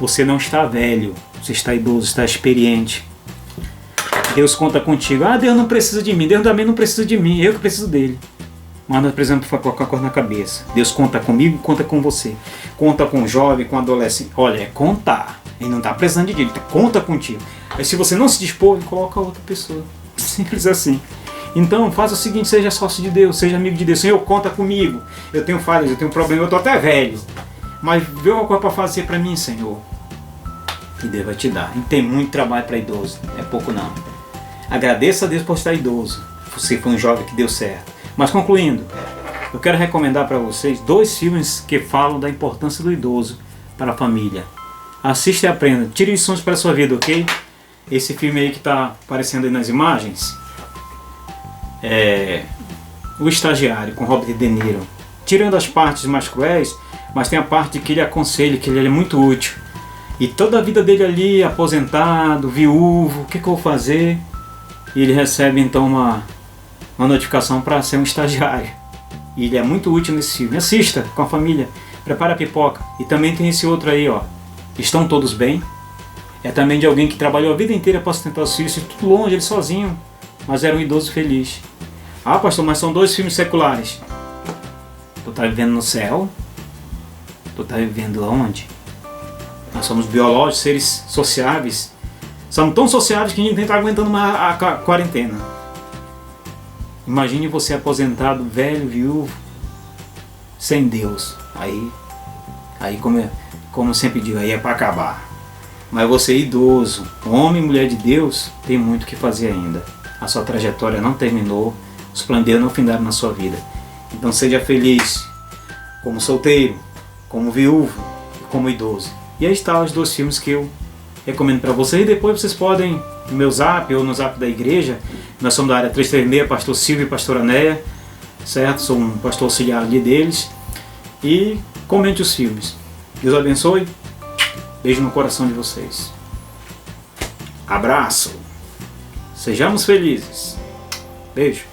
você não está velho, você está idoso, está experiente. Deus conta contigo. Deus não precisa de mim, Deus também não precisa de mim, eu que preciso dele. Mas nós precisamos colocar a coisa na cabeça. Deus conta comigo, conta com você. Conta com o jovem, com o adolescente. Olha, é contar. Ele não está precisando de dinheiro, ele conta contigo. Aí se você não se dispor, ele coloca outra pessoa. Simples assim. Então faça o seguinte, seja sócio de Deus, seja amigo de Deus. Senhor, conta comigo. Eu tenho falhas, eu tenho problema, eu estou até velho. Mas vê uma coisa para fazer para mim, Senhor. E Deus vai te dar. E tem muito trabalho para idoso, é pouco não. Agradeça a Deus por estar idoso. Você foi um jovem que deu certo. Mas concluindo, eu quero recomendar para vocês 2 filmes que falam da importância do idoso para a família. Assista e aprenda. Tire lições para a sua vida, ok? Esse filme aí que está aparecendo aí nas imagens é O Estagiário, com Robert De Niro. Tirando as partes mais cruéis, mas tem a parte que ele aconselha, que ele é muito útil. E toda a vida dele ali, aposentado, viúvo, o que eu vou fazer? E ele recebe então uma notificação para ser um estagiário. E ele é muito útil nesse filme. Assista com a família, prepara a pipoca. E também tem esse outro aí, ó. Estão Todos Bem? É também de alguém que trabalhou a vida inteira para sustentar os filhos, tudo longe, ele sozinho, mas era um idoso feliz. Pastor, mas são 2 filmes seculares. Tu tá vivendo no céu? Tu tá vivendo aonde? Nós somos biológicos, seres sociáveis. Somos tão sociáveis que a gente nem está aguentando mais a quarentena. Imagine você aposentado, velho, viúvo, sem Deus. Aí como eu sempre digo, aí é para acabar. Mas você idoso, homem e mulher de Deus, tem muito o que fazer ainda. A sua trajetória não terminou, os planos de Deus não findaram na sua vida. Então seja feliz, como solteiro, como viúvo e como idoso. E aí estão os 2 filmes que eu recomendo para vocês. E depois vocês podem, no meu zap ou no zap da igreja, nós somos da área 336, pastor Silvio e pastora Neia, certo? Sou um pastor auxiliar ali deles. E comente os filmes. Deus abençoe. Beijo no coração de vocês. Abraço. Sejamos felizes. Beijo.